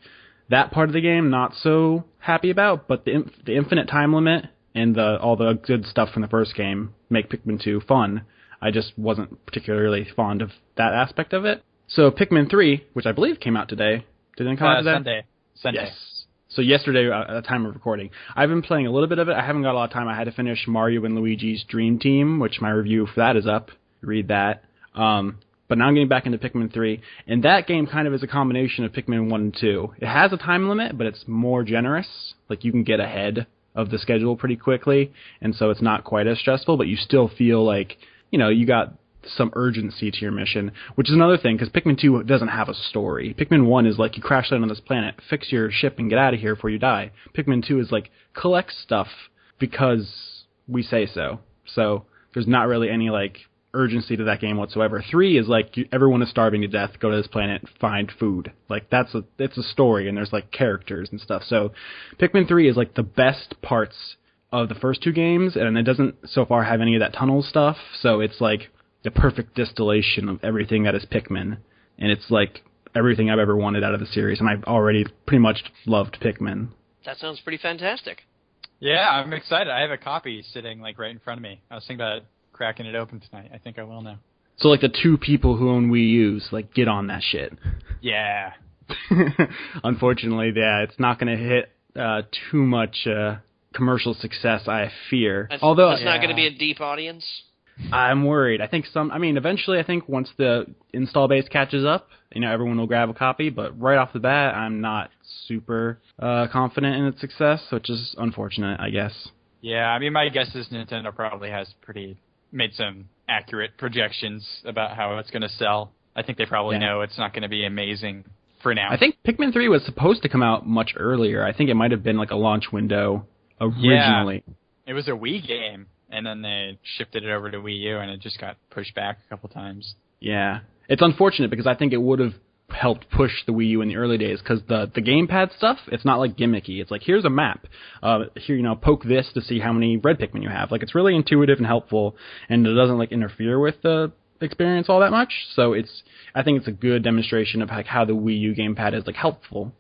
that part of the game, not so happy about, but the infinite time limit and all the good stuff from the first game make Pikmin 2 fun. I just wasn't particularly fond of that aspect of it. So Pikmin 3, which I believe came out today. Did it come out today? Sunday. Yes. So yesterday, at the time of recording. I've been playing a little bit of it. I haven't got a lot of time. I had to finish Mario and Luigi's Dream Team, which my review for that is up. Read that. But now I'm getting back into Pikmin 3. And that game kind of is a combination of Pikmin 1 and 2. It has a time limit, but it's more generous. Like you can get ahead of the schedule pretty quickly. And so it's not quite as stressful, but you still feel like, you know, you got some urgency to your mission, which is another thing, because Pikmin 2 doesn't have a story. Pikmin 1 is like, you crash land on this planet, fix your ship, and get out of here before you die. Pikmin 2 is like, collect stuff because we say so. So there's not really any, like, urgency to that game whatsoever. 3 is like, everyone is starving to death, go to this planet, find food. Like, it's a story, and there's, like, characters and stuff. So Pikmin 3 is, like, the best parts of the first two games, and it doesn't so far have any of that tunnel stuff, so it's, like, the perfect distillation of everything that is Pikmin, and it's like everything I've ever wanted out of the series, and I've already pretty much loved Pikmin. That sounds pretty fantastic. Yeah, I'm excited. I have a copy sitting like right in front of me. I was thinking about cracking it open tonight. I think I will now. So like the two people who own Wii U's, like get on that shit. Yeah. Unfortunately, yeah, it's not going to hit too much commercial success, I fear. Although it's not going to be a deep audience. I'm worried. Eventually, I think once the install base catches up, everyone will grab a copy, but right off the bat, I'm not super confident in its success, which is unfortunate, I guess. Yeah, I mean, my guess is Nintendo probably has made some accurate projections about how it's going to sell. I think they probably know it's not going to be amazing for now. I think Pikmin 3 was supposed to come out much earlier. I think it might have been like a launch window originally. Yeah, it was a Wii game. And then they shifted it over to Wii U, and it just got pushed back a couple times. Yeah. It's unfortunate, because I think it would have helped push the Wii U in the early days, because the gamepad stuff, it's not like gimmicky. It's like, here's a map. Here, poke this to see how many red Pikmin you have. Like, it's really intuitive and helpful, and it doesn't, like, interfere with the experience all that much. So I think it's a good demonstration of, like, how the Wii U gamepad is, like, helpful,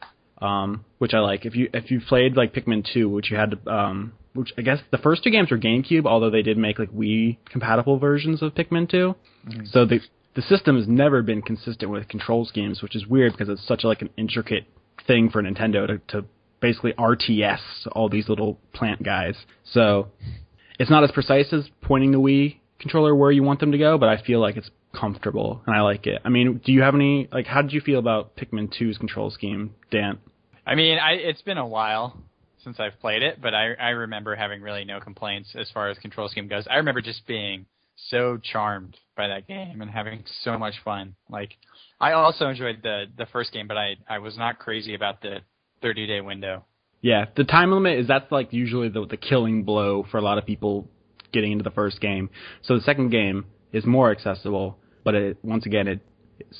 which I like. If you played, like, Pikmin 2, which you had to... which I guess the first two games were GameCube, although they did make like Wii-compatible versions of Pikmin 2. Mm-hmm. So the system has never been consistent with control schemes, which is weird because it's such an intricate thing for Nintendo to basically RTS all these little plant guys. So it's not as precise as pointing the Wii controller where you want them to go, but I feel like it's comfortable and I like it. I mean, do you have any, like, how did you feel about Pikmin 2's control scheme, Dan? I mean, it's been a while since I've played it, but I remember having really no complaints as far as control scheme goes. I remember just being so charmed by that game and having so much fun. Like, I also enjoyed the first game, but I was not crazy about the 30-day window. Yeah, the time limit that's like usually the killing blow for a lot of people getting into the first game. So the second game is more accessible, but once again,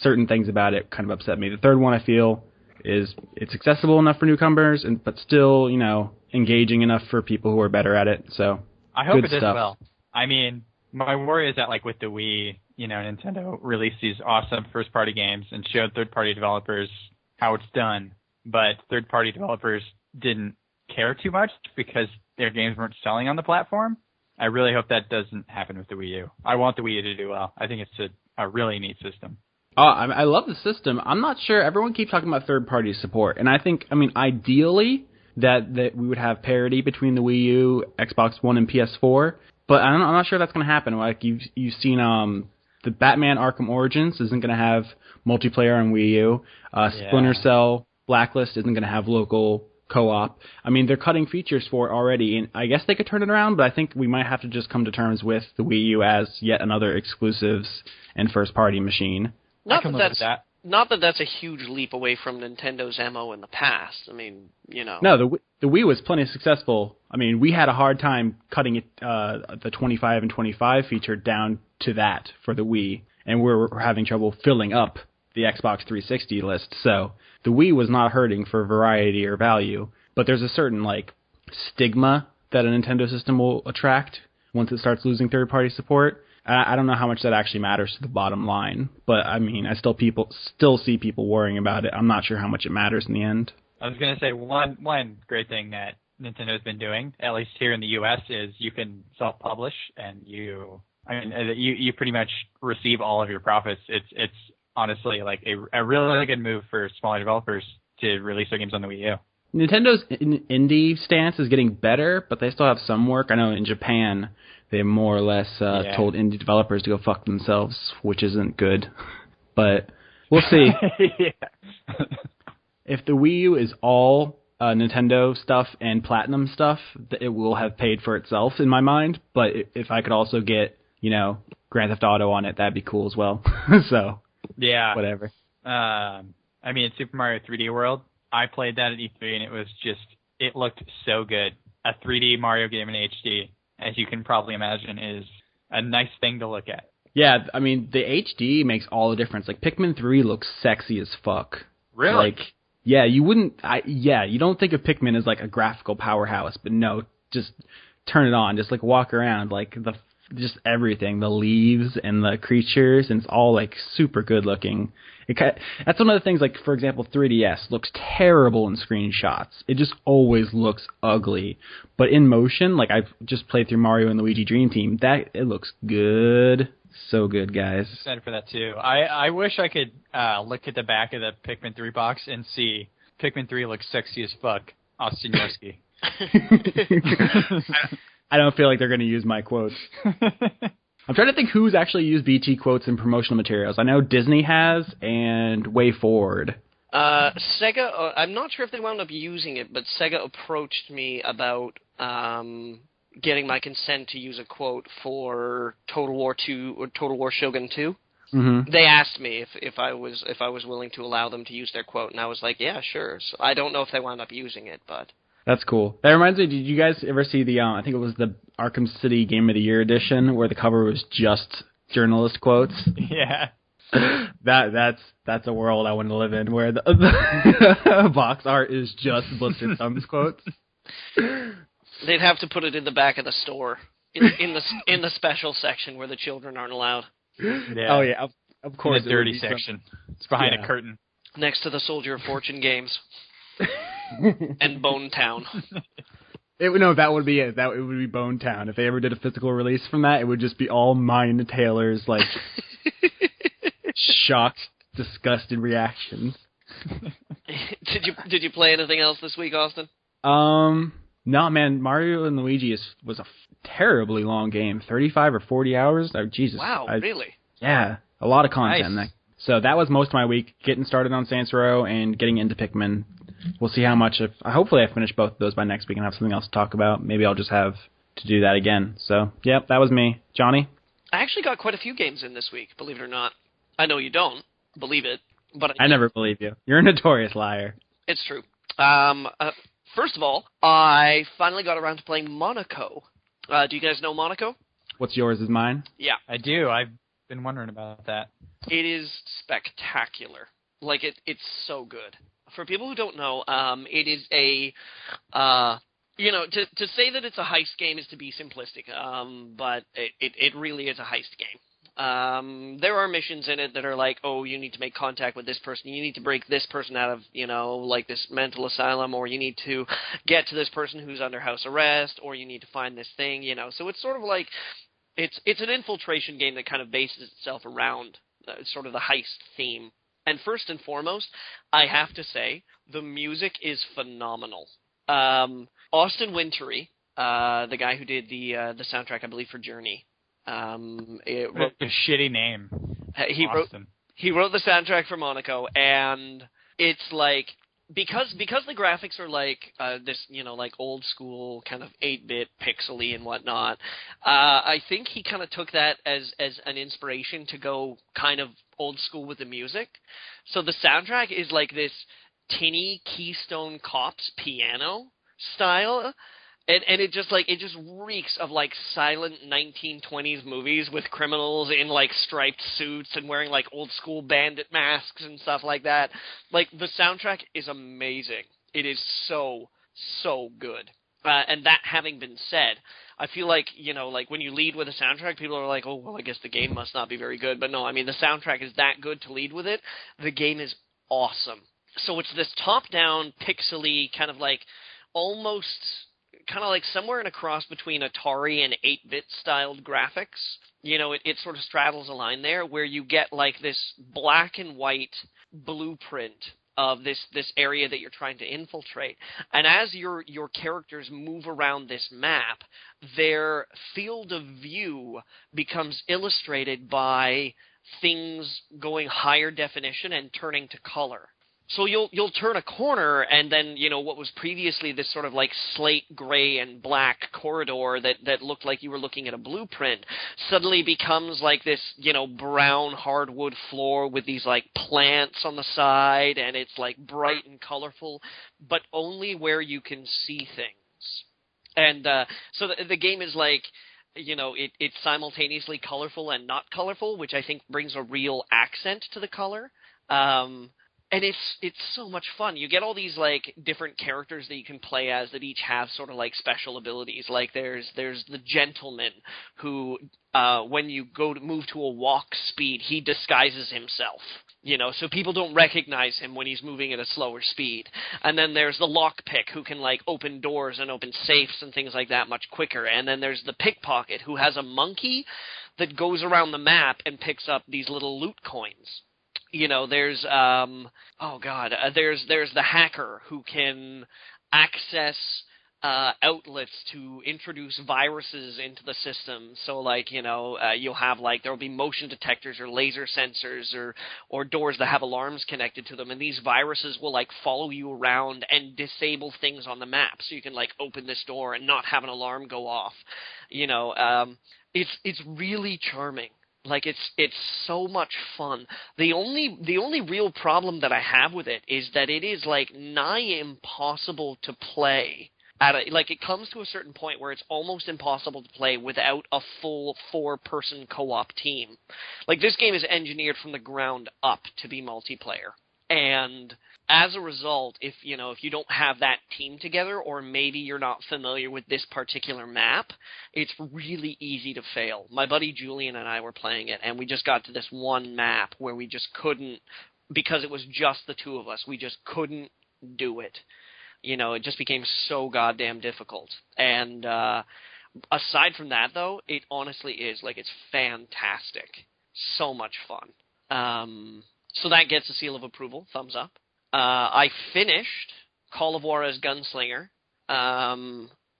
certain things about it kind of upset me. The third one, I feel, it's accessible enough for newcomers, but still, engaging enough for people who are better at it. So I hope good it does stuff. well. I mean, my worry is that, like, with the Wii, Nintendo released these awesome first-party games and showed third-party developers how it's done, but third-party developers didn't care too much because their games weren't selling on the platform. I really hope that doesn't happen with the Wii U. I want the Wii U to do well. I think it's a really neat system. I love the system. I'm not sure. Everyone keeps talking about third-party support, and I think, ideally that we would have parity between the Wii U, Xbox One, and PS4. But I'm not sure that's going to happen. Like you've seen, the Batman Arkham Origins isn't going to have multiplayer on Wii U. Splinter Cell Blacklist isn't going to have local co-op. I mean, they're cutting features for it already, and I guess they could turn it around. But I think we might have to just come to terms with the Wii U as yet another exclusives and first-party machine. Not that that's a huge leap away from Nintendo's MO in the past. I mean, No, the Wii was plenty successful. I mean, we had a hard time cutting it, the 25 and 25 feature down to that for the Wii, and we're having trouble filling up the Xbox 360 list. So the Wii was not hurting for variety or value, but there's a certain, like, stigma that a Nintendo system will attract once it starts losing third-party support. I don't know how much that actually matters to the bottom line, but I mean, I still see people worrying about it. I'm not sure how much it matters in the end. I was going to say one great thing that Nintendo's been doing, at least here in the U.S., is you can self-publish, and you pretty much receive all of your profits. It's honestly like a really good move for smaller developers to release their games on the Wii U. Nintendo's indie stance is getting better, but they still have some work. I know in Japan, they more or less told indie developers to go fuck themselves, which isn't good. But we'll see. If the Wii U is all Nintendo stuff and Platinum stuff, it will have paid for itself in my mind. But if I could also get, Grand Theft Auto on it, that'd be cool as well. So, yeah, whatever. I mean, Super Mario 3D World, I played that at E3, and it looked so good. A 3D Mario game in HD, as you can probably imagine, is a nice thing to look at. Yeah, I mean, the HD makes all the difference. Like, Pikmin 3 looks sexy as fuck. Really? Like, yeah, you don't think of Pikmin as, like, a graphical powerhouse, but no, just turn it on. Just, like, walk around, like, just everything, the leaves and the creatures, and it's all, like, super good looking. That's one of the things, like, for example, 3DS looks terrible in screenshots. It just always looks ugly. But in motion, like, I've just played through Mario and Luigi Dream Team, it looks good. So good, guys. I'm excited for that, too. I wish I could look at the back of the Pikmin 3 box and see Pikmin 3 looks sexy as fuck, Austin Yoski. I don't feel like they're going to use my quotes. I'm trying to think who's actually used BT quotes in promotional materials. I know Disney has, and Way Forward. Sega, I'm not sure if they wound up using it, but Sega approached me about getting my consent to use a quote for Total War 2 or Total War Shogun 2. Mm-hmm. They asked me if I was willing to allow them to use their quote, and I was like, yeah, sure. So I don't know if they wound up using it, but... That's cool. That reminds me, did you guys ever see the, I think it was the Arkham City Game of the Year edition, where the cover was just journalist quotes? Yeah. That's a world I want to live in, where the box art is just Blister Thumbs quotes. They'd have to put it in the back of the store, in the special section where the children aren't allowed. Yeah. Oh, yeah, of course. In the dirty section. It's behind a curtain. Next to the Soldier of Fortune games. And Bone Town. That would be it. It would be Bone Town. If they ever did a physical release from that, it would just be all Mind Taylor's, like, shocked, disgusted reactions. Did you play anything else this week, Austin? No, man. Mario and Luigi was a terribly long game. 35 or 40 hours. Oh, Jesus. Wow, really? Yeah, a lot of content. Nice. So that was most of my week, getting started on Saints Row and getting into Pikmin. We'll see how much. Hopefully I finish both of those by next week and have something else to talk about. Maybe I'll just have to do that again. So, yep, that was me. Johnny? I actually got quite a few games in this week, believe it or not. I know you don't believe it, but I never believe you. You're a notorious liar. It's true. First of all, I finally got around to playing Monaco. Do you guys know Monaco? What's yours is mine? Yeah. I do. I've been wondering about that. It is spectacular. Like, it's so good. For people who don't know, it is a, to say that it's a heist game is to be simplistic, but it really is a heist game. There are missions in it that are like, oh, you need to make contact with this person, you need to break this person out of, like this mental asylum, or you need to get to this person who's under house arrest, or you need to find this thing, So it's sort of like, it's an infiltration game that kind of bases itself around sort of the heist theme. And first and foremost, I have to say, the music is phenomenal. Austin Wintory, the guy who did the soundtrack, I believe, for Journey. What a shitty name. He wrote the soundtrack for Monaco, and it's like, because the graphics are like this, like old school kind of 8-bit pixely and whatnot. I think he kind of took that as an inspiration to go kind of old school with the music. So the soundtrack is like this tinny Keystone Cops piano style. And it just reeks of like silent 1920s movies with criminals in like striped suits and wearing like old school bandit masks and stuff like that. Like, the soundtrack is amazing. It is so good. And that having been said, I feel like, like when you lead with a soundtrack, people are like, oh, well, I guess the game must not be very good. But no, I mean, the soundtrack is that good to lead with it. The game is awesome. So it's this top-down, pixely, kind of like almost kind of like somewhere in a cross between Atari and 8-bit styled graphics. It sort of straddles a line there where you get like this black and white blueprint of this area that you're trying to infiltrate. And as your characters move around this map, their field of view becomes illustrated by things going higher definition and turning to color. So you'll turn a corner, and then, what was previously this sort of like slate gray and black corridor that looked like you were looking at a blueprint suddenly becomes like this, brown hardwood floor with these like plants on the side, and it's like bright and colorful, but only where you can see things. And so the game is like, it's simultaneously colorful and not colorful, which I think brings a real accent to the color. And it's so much fun. You get all these like different characters that you can play as that each have sort of like special abilities. Like there's the gentleman who, when you move to a walk speed, he disguises himself. So people don't recognize him when he's moving at a slower speed. And then there's the lockpick who can like open doors and open safes and things like that much quicker. And then there's the pickpocket who has a monkey that goes around the map and picks up these little loot coins. There's there's the hacker who can access outlets to introduce viruses into the system. So like, you'll have like, there'll be motion detectors or laser sensors or doors that have alarms connected to them. And these viruses will like follow you around and disable things on the map. So you can like open this door and not have an alarm go off. It's really charming. Like, it's so much fun. The only real problem that I have with it is that it is like nigh impossible to play. It comes to a certain point where it's almost impossible to play without a full 4-person co-op team. Like, this game is engineered from the ground up to be multiplayer. And as a result, if you don't have that team together, or maybe you're not familiar with this particular map, it's really easy to fail. My buddy Julian and I were playing it, and we just got to this one map where we just couldn't, because it was just the two of us, we just couldn't do it. It just became so goddamn difficult. And aside from that, though, it honestly is, like, it's fantastic. So much fun. So that gets a seal of approval, thumbs up. I finished Call of Juarez Gunslinger.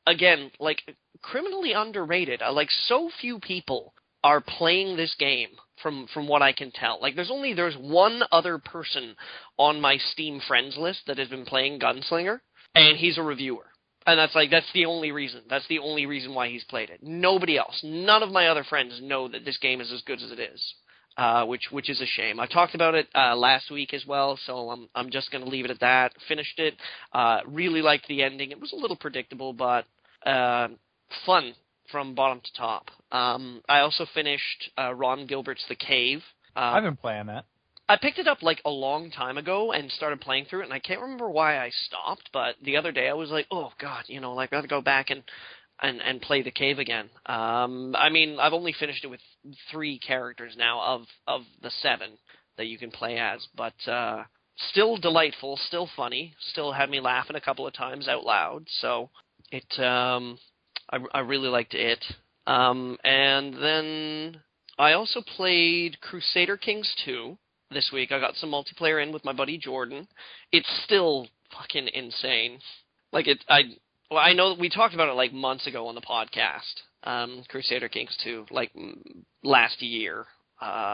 Again, like, criminally underrated. Like, so few people are playing this game from what I can tell. Like, there's one other person on my Steam friends list that has been playing Gunslinger, and he's a reviewer. And that's the only reason. That's the only reason why he's played it. Nobody else. None of my other friends know that this game is as good as it is. Which is a shame. I talked about it last week as well, so I'm just going to leave it at that. Finished it. Really liked the ending. It was a little predictable, but fun from bottom to top. I also finished Ron Gilbert's The Cave. I've been playing that. I picked it up like a long time ago and started playing through it, and I can't remember why I stopped, but the other day I was like, oh god, like I gotta go back and play The Cave again. I mean, I've only finished it with 3 characters now of the 7 that you can play as, but still delightful, still funny, still had me laughing a couple of times out loud, so it I really liked it. And then I also played Crusader Kings 2 this week. I got some multiplayer in with my buddy Jordan. It's still fucking insane. Like, I know that we talked about it like months ago on the podcast, Crusader Kings 2, like last year,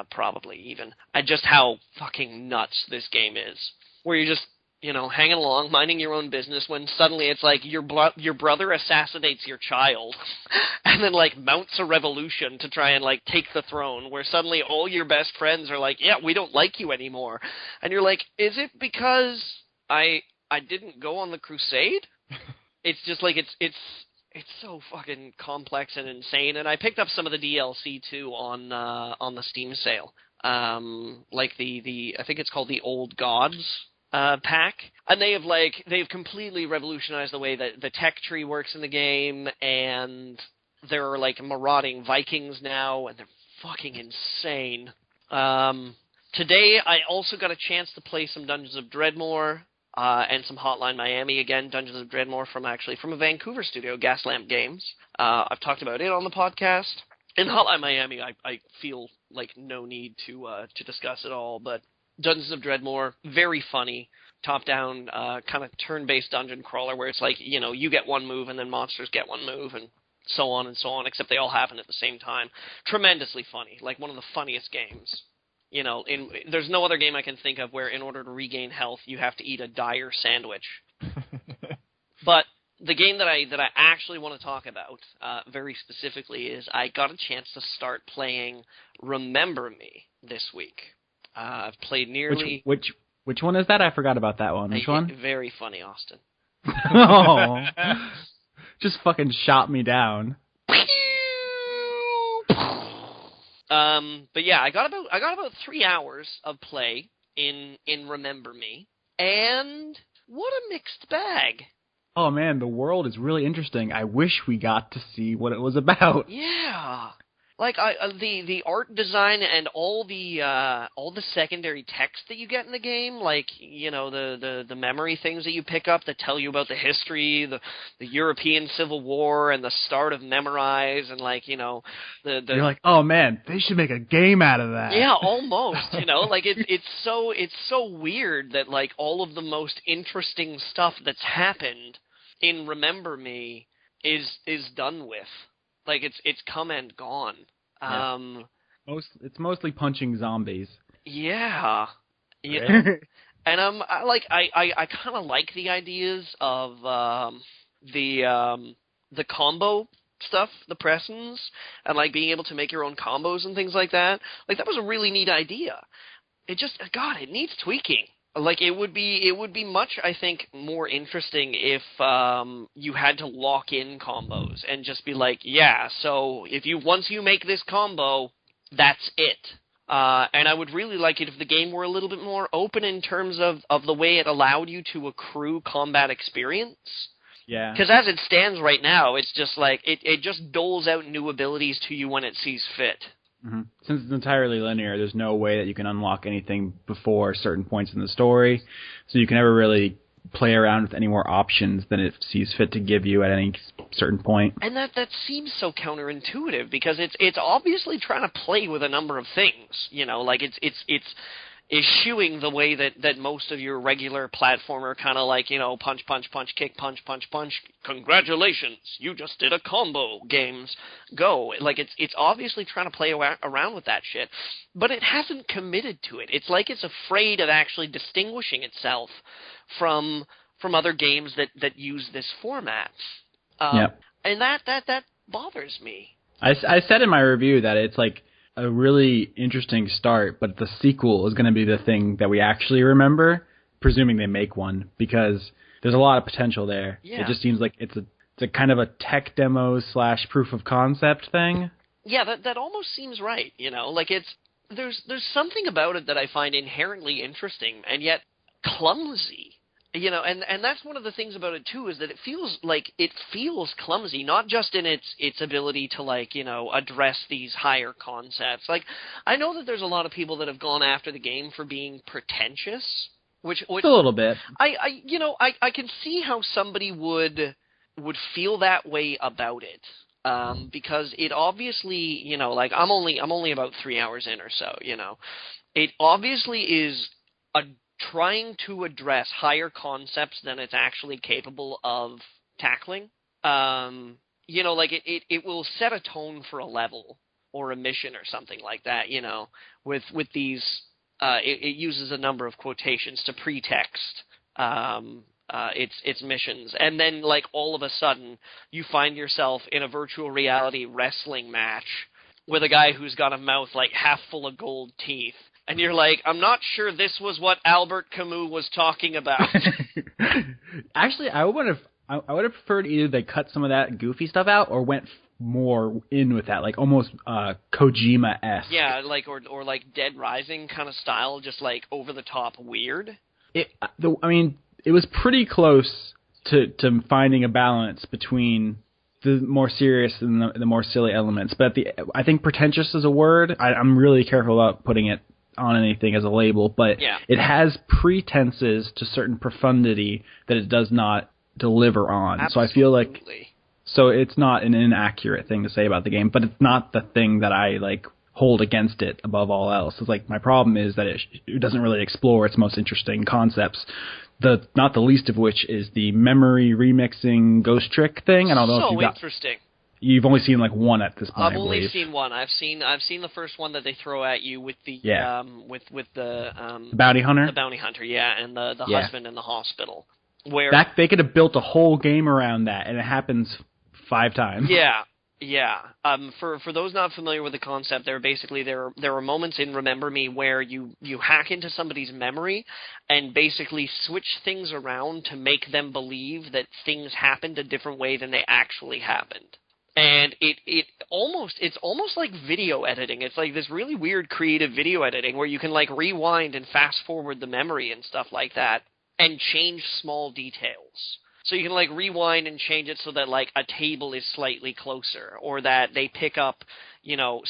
probably even. Just how fucking nuts this game is. Where you're just, hanging along, minding your own business, when suddenly it's like your brother assassinates your child, and then like mounts a revolution to try and like take the throne, where suddenly all your best friends are like, yeah, we don't like you anymore. And you're like, is it because I didn't go on the crusade? It's just like it's so fucking complex and insane. And I picked up some of the DLC too on the Steam sale. Like the I think it's called the Old Gods pack, and they've completely revolutionized the way that the tech tree works in the game, and there are like marauding Vikings now, and they're fucking insane. Today I also got a chance to play some Dungeons of Dreadmore. And some Hotline Miami, again, Dungeons of Dreadmore from a Vancouver studio, Gaslamp Games. I've talked about it on the podcast. In Hotline Miami, I feel like no need to discuss it all, but Dungeons of Dreadmore, very funny, top-down, kind of turn-based dungeon crawler where it's like, you get one move and then monsters get one move and so on, except they all happen at the same time. Tremendously funny, like one of the funniest games. There's no other game I can think of where in order to regain health, you have to eat a dire sandwich. But the game that I actually want to talk about, very specifically, is I got a chance to start playing Remember Me this week. I've played nearly... Which one is that? I forgot about that one. Which one? Very funny, Austin. Oh. Just fucking shot me down. But yeah, I got about 3 hours of play in Remember Me, and what a mixed bag. Oh man, the world is really interesting. I wish we got to see what it was about. Yeah. Like the art design and all the secondary text that you get in the game, like the memory things that you pick up that tell you about the history, the European Civil War and the start of Memorize, and the you're like, oh man, they should make a game out of that. Yeah, almost. Like it's so weird that like all of the most interesting stuff that's happened in Remember Me is done with. Like it's come and gone. Yeah. It's mostly punching zombies. Yeah. Really? And I kind of like the ideas of the combo stuff, the pressings, and like being able to make your own combos and things like that. Like that was a really neat idea. It needs tweaking. Like it would be much, I think, more interesting if you had to lock in combos and just be like, yeah, so once you make this combo, that's it. And I would really like it if the game were a little bit more open in terms of the way it allowed you to accrue combat experience. Yeah. Because as it stands right now, it's just like it just doles out new abilities to you when it sees fit. Mm-hmm. Since it's entirely linear, there's no way that you can unlock anything before certain points in the story, so you can never really play around with any more options than it sees fit to give you at any certain point. And that seems so counterintuitive because it's obviously trying to play with a number of things. Like it's eschewing the way that most of your regular platformer kind of like, punch, punch, punch, kick, punch, punch, punch, congratulations, you just did a combo games go. Like, it's obviously trying to play around with that shit, but it hasn't committed to it. It's like it's afraid of actually distinguishing itself from other games that use this format. And that bothers me. I said in my review that it's like a really interesting start, but the sequel is going to be the thing that we actually remember, presuming they make one, because there's a lot of potential there. Yeah. It just seems like it's a kind of a tech demo / proof of concept thing. Yeah, that almost seems right. Like there's something about it that I find inherently interesting and yet clumsy. And that's one of the things about it too, is that it feels clumsy, not just in its ability to address these higher concepts. Like, I know that there's a lot of people that have gone after the game for being pretentious, which a little bit. I can see how somebody would feel that way about it. Because it obviously, I'm only about 3 hours in or so, it obviously is trying to address higher concepts than it's actually capable of tackling. It will set a tone for a level or a mission or something like that, with these, it uses a number of quotations to pretext, its missions. And then, all of a sudden, you find yourself in a virtual reality wrestling match with a guy who's got a mouth half full of gold teeth. And you're like, I'm not sure this was what Albert Camus was talking about. Actually, I would have preferred either they cut some of that goofy stuff out or went more in with that, almost Kojima-esque. Yeah, or Dead Rising kind of style, just over the top weird. It was pretty close to finding a balance between the more serious and the more silly elements. But I think pretentious is a word. I'm really careful about putting it on anything as a label, but It has pretenses to certain profundity that it does not deliver on. Absolutely. So I feel like it's not an inaccurate thing to say about the game, but it's not the thing that I hold against it above all else. It's my problem is that it doesn't really explore its most interesting concepts. Not the least of which is the memory remixing ghost trick thing. I don't know if you've interesting. You've only seen one at this point. I've only seen one. I've seen the first one that they throw at you with the with the bounty hunter. The bounty hunter, and the husband in the hospital. Where they could have built a whole game around that, and it happens 5 times. Yeah. For those not familiar with the concept, there are moments in Remember Me where you hack into somebody's memory and basically switch things around to make them believe that things happened a different way than they actually happened. And it's almost like video editing. It's like this really weird creative video editing where you can rewind and fast forward the memory and stuff like that and change small details. So you can rewind and change it so that a table is slightly closer, or that they pick up,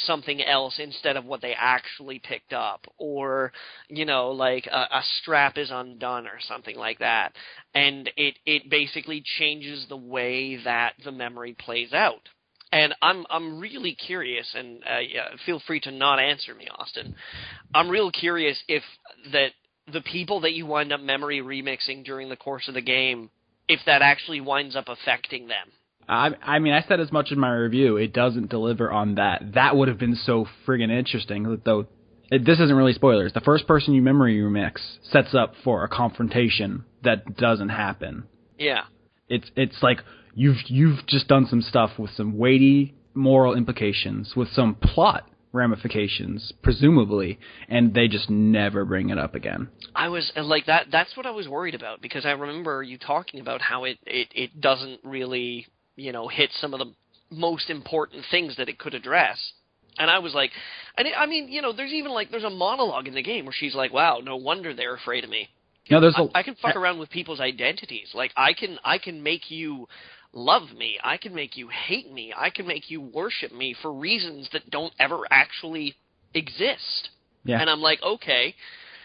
something else instead of what they actually picked up, or a strap is undone or something like that. And it basically changes the way that the memory plays out. And I'm really curious, and feel free to not answer me, Austin. I'm real curious if the people that you wind up memory remixing during the course of the game, if that actually winds up affecting them. I said as much in my review. It doesn't deliver on that. That would have been so friggin' interesting, though. This isn't really spoilers. The first person you memory remix sets up for a confrontation that doesn't happen. Yeah. It's like you've just done some stuff with some weighty moral implications, with some plot ramifications, presumably, and they just never bring it up again. I was that. That's what I was worried about, because I remember you talking about how it doesn't really hit some of the most important things that it could address. And I was like, there's even there's a monologue in the game where she's like, "Wow, no wonder they're afraid of me." I can fuck around with people's identities. I can make you love me. I can make you hate me. I can make you worship me for reasons that don't ever actually exist. Yeah. And I'm like, okay,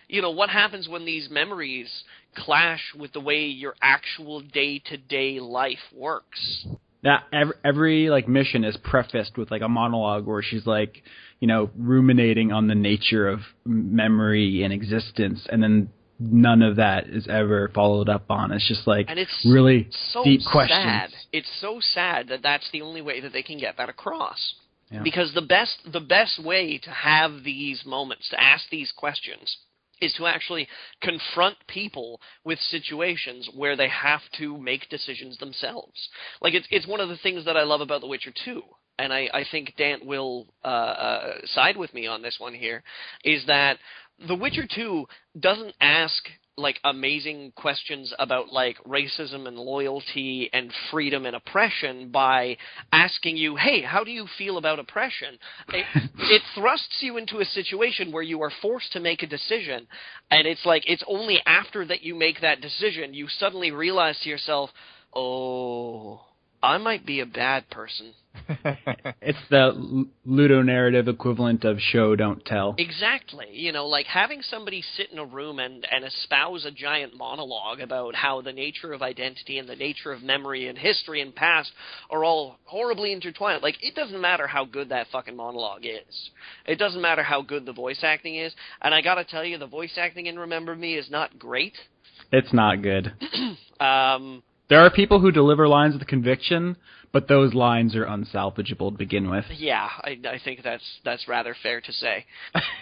what happens when these memories clash with the way your actual day-to-day life works? Yeah, every like mission is prefaced with like a monologue where she's like, ruminating on the nature of memory and existence, and then none of that is ever followed up on. It's just like and it's really so deep sad. questions. It's so sad that that's the only way that they can get that across. Yeah. Because the best way to have these moments, to ask these questions, is to actually confront people with situations where they have to make decisions themselves. Like, it's one of the things that I love about The Witcher 2, and I think Dan will side with me on this one here, is that The Witcher 2 doesn't ask like amazing questions about like racism and loyalty and freedom and oppression by asking you, hey, how do you feel about oppression? It thrusts you into a situation where you are forced to make a decision, and it's like it's only after that you make that decision you suddenly realize to yourself, oh, I might be a bad person. It's the ludonarrative equivalent of show, don't tell. Exactly. Like having somebody sit in a room and espouse a giant monologue about how the nature of identity and the nature of memory and history and past are all horribly intertwined. Like, it doesn't matter how good that fucking monologue is. It doesn't matter how good the voice acting is. And I gotta tell you, the voice acting in Remember Me is not great. It's not good. There are people who deliver lines with conviction, but those lines are unsalvageable to begin with. Yeah, I think that's rather fair to say.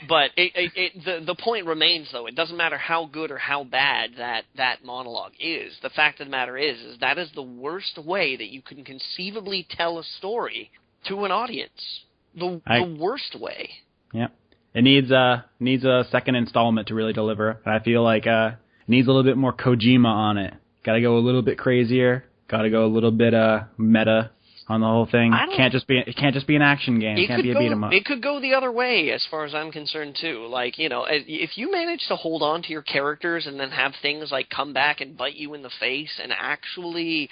But the point remains, though. It doesn't matter how good or how bad that monologue is. The fact of the matter is that is the worst way that you can conceivably tell a story to an audience. The worst way. Yeah. It needs a second installment to really deliver. And I feel like it needs a little bit more Kojima on it. Got to go a little bit crazier. Got to go a little bit meta on the whole thing. It can't just be an action game. It can't be a beat 'em up. It could go the other way, as far as I'm concerned too. Like, if you manage to hold on to your characters and then have things like come back and bite you in the face and actually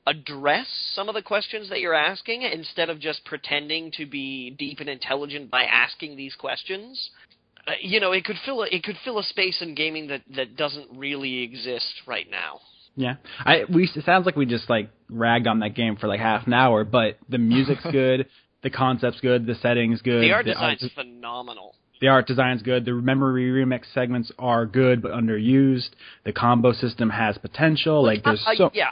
address some of the questions that you're asking instead of just pretending to be deep and intelligent by asking these questions. It could fill a space in gaming that doesn't really exist right now. Yeah, it sounds like we just like ragged on that game for like half an hour, but the music's good, the concept's good, the setting's good. The art design's phenomenal. The art design's good. The memory remix segments are good but underused. The combo system has potential. Like there's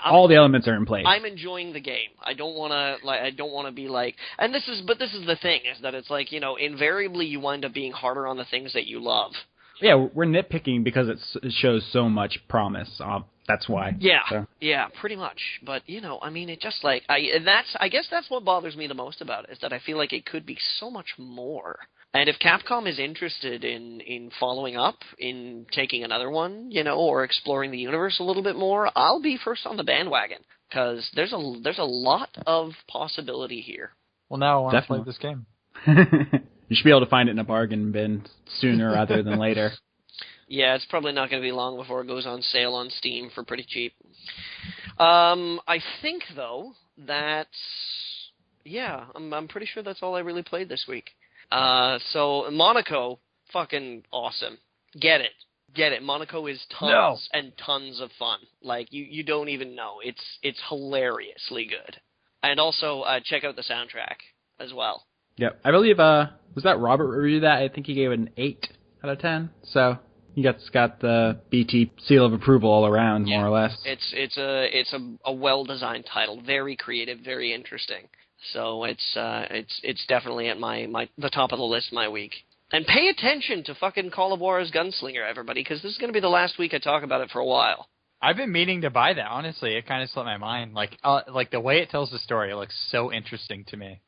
all the elements are in place. I'm enjoying the game. I don't want to be like, and this is the thing is that it's like, invariably you wind up being harder on the things that you love. Yeah, we're nitpicking because it shows so much promise. That's why. Yeah, pretty much. But it just like I guess that's what bothers me the most about it, is that I feel like it could be so much more. And if Capcom is interested in following up, in taking another one, or exploring the universe a little bit more, I'll be first on the bandwagon, because there's a lot of possibility here. Well, now I want to play this game. You should be able to find it in a bargain bin sooner rather than later. Yeah, it's probably not going to be long before it goes on sale on Steam for pretty cheap. I think, though, I'm pretty sure that's all I really played this week. So Monaco, fucking awesome. Get it. Monaco is tons and tons of fun. Like, you don't even know. It's hilariously good. And also, check out the soundtrack as well. Yep. I believe, was that Robert reviewed that? I think he gave it an 8 out of 10. So he got the BT seal of approval all around, more or less. It's a well-designed title. Very creative, very interesting. So it's definitely at the top of the list my week. And pay attention to fucking Call of Juarez Gunslinger, everybody, because this is going to be the last week I talk about it for a while. I've been meaning to buy that, honestly. It kind of slipped my mind. Like the way it tells the story, it looks so interesting to me.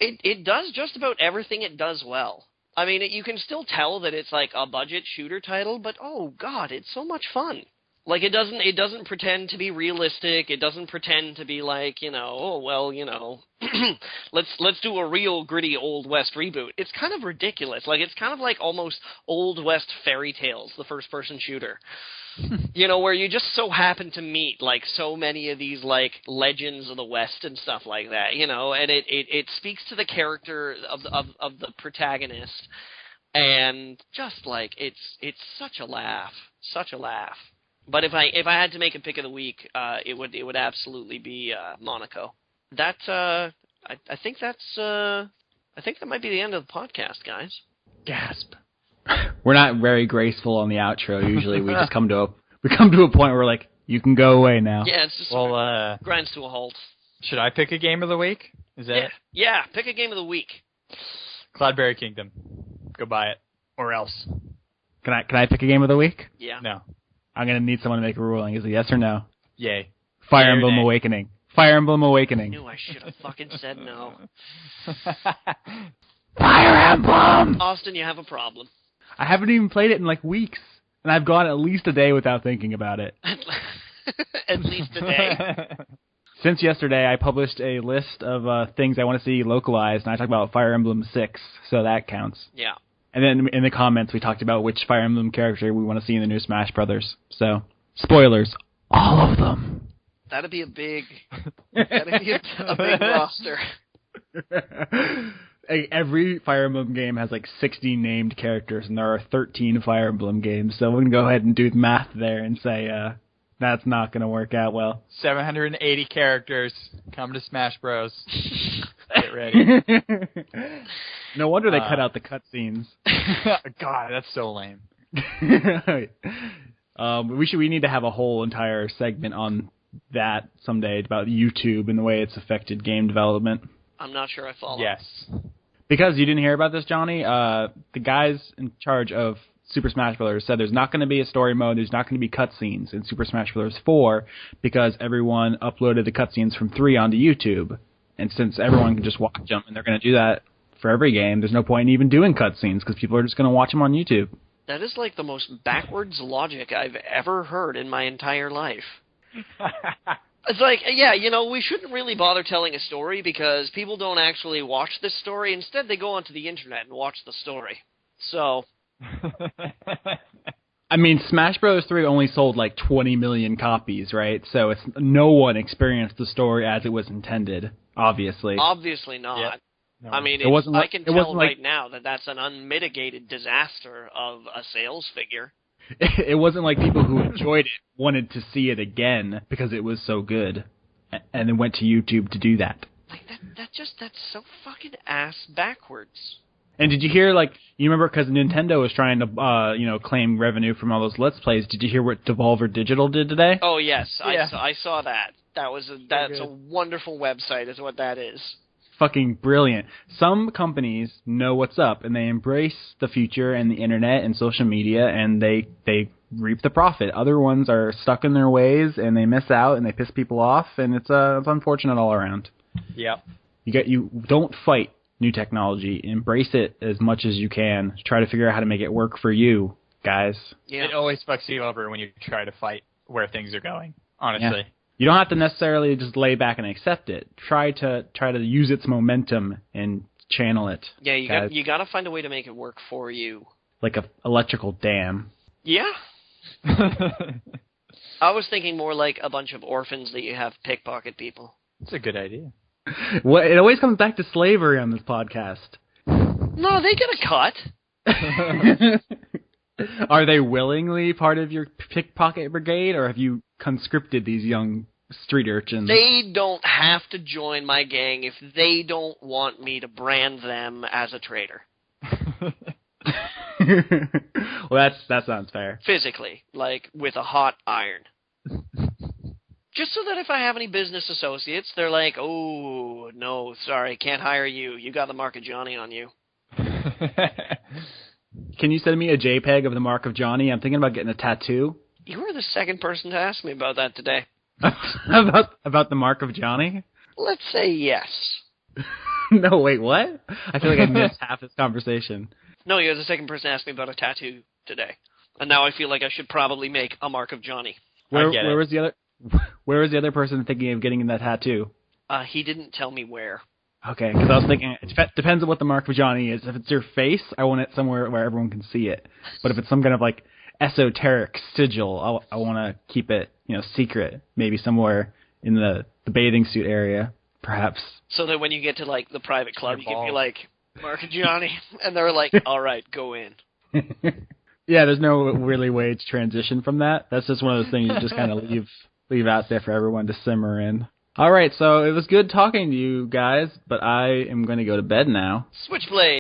It does just about everything it does well. I mean, you can still tell that it's like a budget shooter title, but oh god, it's so much fun. Like, it doesn't pretend to be realistic. It doesn't pretend to be like, let's do a real gritty Old West reboot. It's kind of ridiculous. Like, it's kind of like almost Old West fairy tales, the first-person shooter. Where you just so happen to meet, like, so many of these, like, legends of the West and stuff like that, and it speaks to the character of the protagonist, and just, like, it's such a laugh. But if I had to make a pick of the week, it would absolutely be Monaco. I think that might be the end of the podcast, guys. Gasp. We're not very graceful on the outro. Usually we just come to a point where we're like, you can go away now. Yeah, it's just grinds to a halt. Should I pick a game of the week? Is that it? Yeah, pick a game of the week. Cloudberry Kingdom. Go buy it. Or else. Can I pick a game of the week? Yeah. No. I'm going to need someone to make a ruling. Is it yes or no? Yay. Fire Emblem Awakening. Fire Emblem Awakening. I knew I should have fucking said no. Fire Emblem! Austin, you have a problem. I haven't even played it in like weeks. And I've gone at least a day without thinking about it. At least a day. Since yesterday, I published a list of things I want to see localized, and I talked about Fire Emblem 6, so that counts. Yeah. And then in the comments, we talked about which Fire Emblem character we want to see in the new Smash Brothers. So, spoilers, all of them. That'd be a big roster. Every Fire Emblem game has like 60 named characters, and there are 13 Fire Emblem games. So we're going to go ahead and do the math there and say that's not going to work out well. 780 characters. Come to Smash Bros. Get ready. No wonder they cut out the cutscenes. God, that's so lame. We need to have a whole entire segment on that someday about YouTube and the way it's affected game development. I'm not sure I follow. Yes. Because you didn't hear about this, Johnny, the guys in charge of Super Smash Bros. Said there's not going to be a story mode, there's not going to be cutscenes in Super Smash Bros. 4 because everyone uploaded the cutscenes from 3 onto YouTube. And since everyone can just watch them, and they're going to do that for every game, there's no point in even doing cutscenes because people are just going to watch them on YouTube. That is like the most backwards logic I've ever heard in my entire life. It's like, yeah, we shouldn't really bother telling a story because people don't actually watch this story. Instead, they go onto the internet and watch the story. So... I mean, Smash Bros. 3 only sold like 20 million copies, right? So no one experienced the story as it was intended, obviously. Obviously not. Yeah. No. I mean, I can tell right now that that's an unmitigated disaster of a sales figure. It wasn't like people who enjoyed it wanted to see it again because it was so good, and then went to YouTube to do that. Like that's so fucking ass backwards. And did you hear, you remember, because Nintendo was trying to, claim revenue from all those Let's Plays, did you hear what Devolver Digital did today? Oh, yes. Yeah. I saw that. That's a wonderful website is what that is. Fucking brilliant. Some companies know what's up, and they embrace the future and the internet and social media, and they reap the profit. Other ones are stuck in their ways, and they miss out, and they piss people off, and it's unfortunate all around. Yep. You don't fight new technology. Embrace it as much as you can. Try to figure out how to make it work for you, guys. Yeah. It always fucks you over when you try to fight where things are going, honestly. Yeah. You don't have to necessarily just lay back and accept it. Try to use its momentum and channel it. Yeah, you got to find a way to make it work for you. Like a electrical dam. Yeah. I was thinking more like a bunch of orphans that you have pickpocket people. That's a good idea. Well, it always comes back to slavery on this podcast. No, they get a cut. Are they willingly part of your pickpocket brigade, or have you conscripted these young street urchins? They don't have to join my gang if they don't want me to brand them as a traitor. Well, that sounds fair. Physically, like with a hot iron. Just so that if I have any business associates, they're like, oh, no, sorry, can't hire you. You got the mark of Johnny on you. Can you send me a JPEG of the mark of Johnny? I'm thinking about getting a tattoo. You were the second person to ask me about that today. about the mark of Johnny? Let's say yes. No, wait, what? I feel like I missed half this conversation. No, you're the second person to ask me about a tattoo today. And now I feel like I should probably make a mark of Johnny. Where was the other person thinking of getting that tattoo? He didn't tell me where. Okay, because I was thinking, it depends on what the mark of Johnny is. If it's your face, I want it somewhere where everyone can see it. But if it's some kind of, esoteric sigil, I want to keep it, secret. Maybe somewhere in the bathing suit area, perhaps. So that when you get to, the private club, you can be mark of Johnny, and they're like, all right, go in. Yeah, there's no really way to transition from that. That's just one of those things you just kind of leave out there for everyone to simmer in. All right, so it was good talking to you guys, but I am going to go to bed now. Switchblade.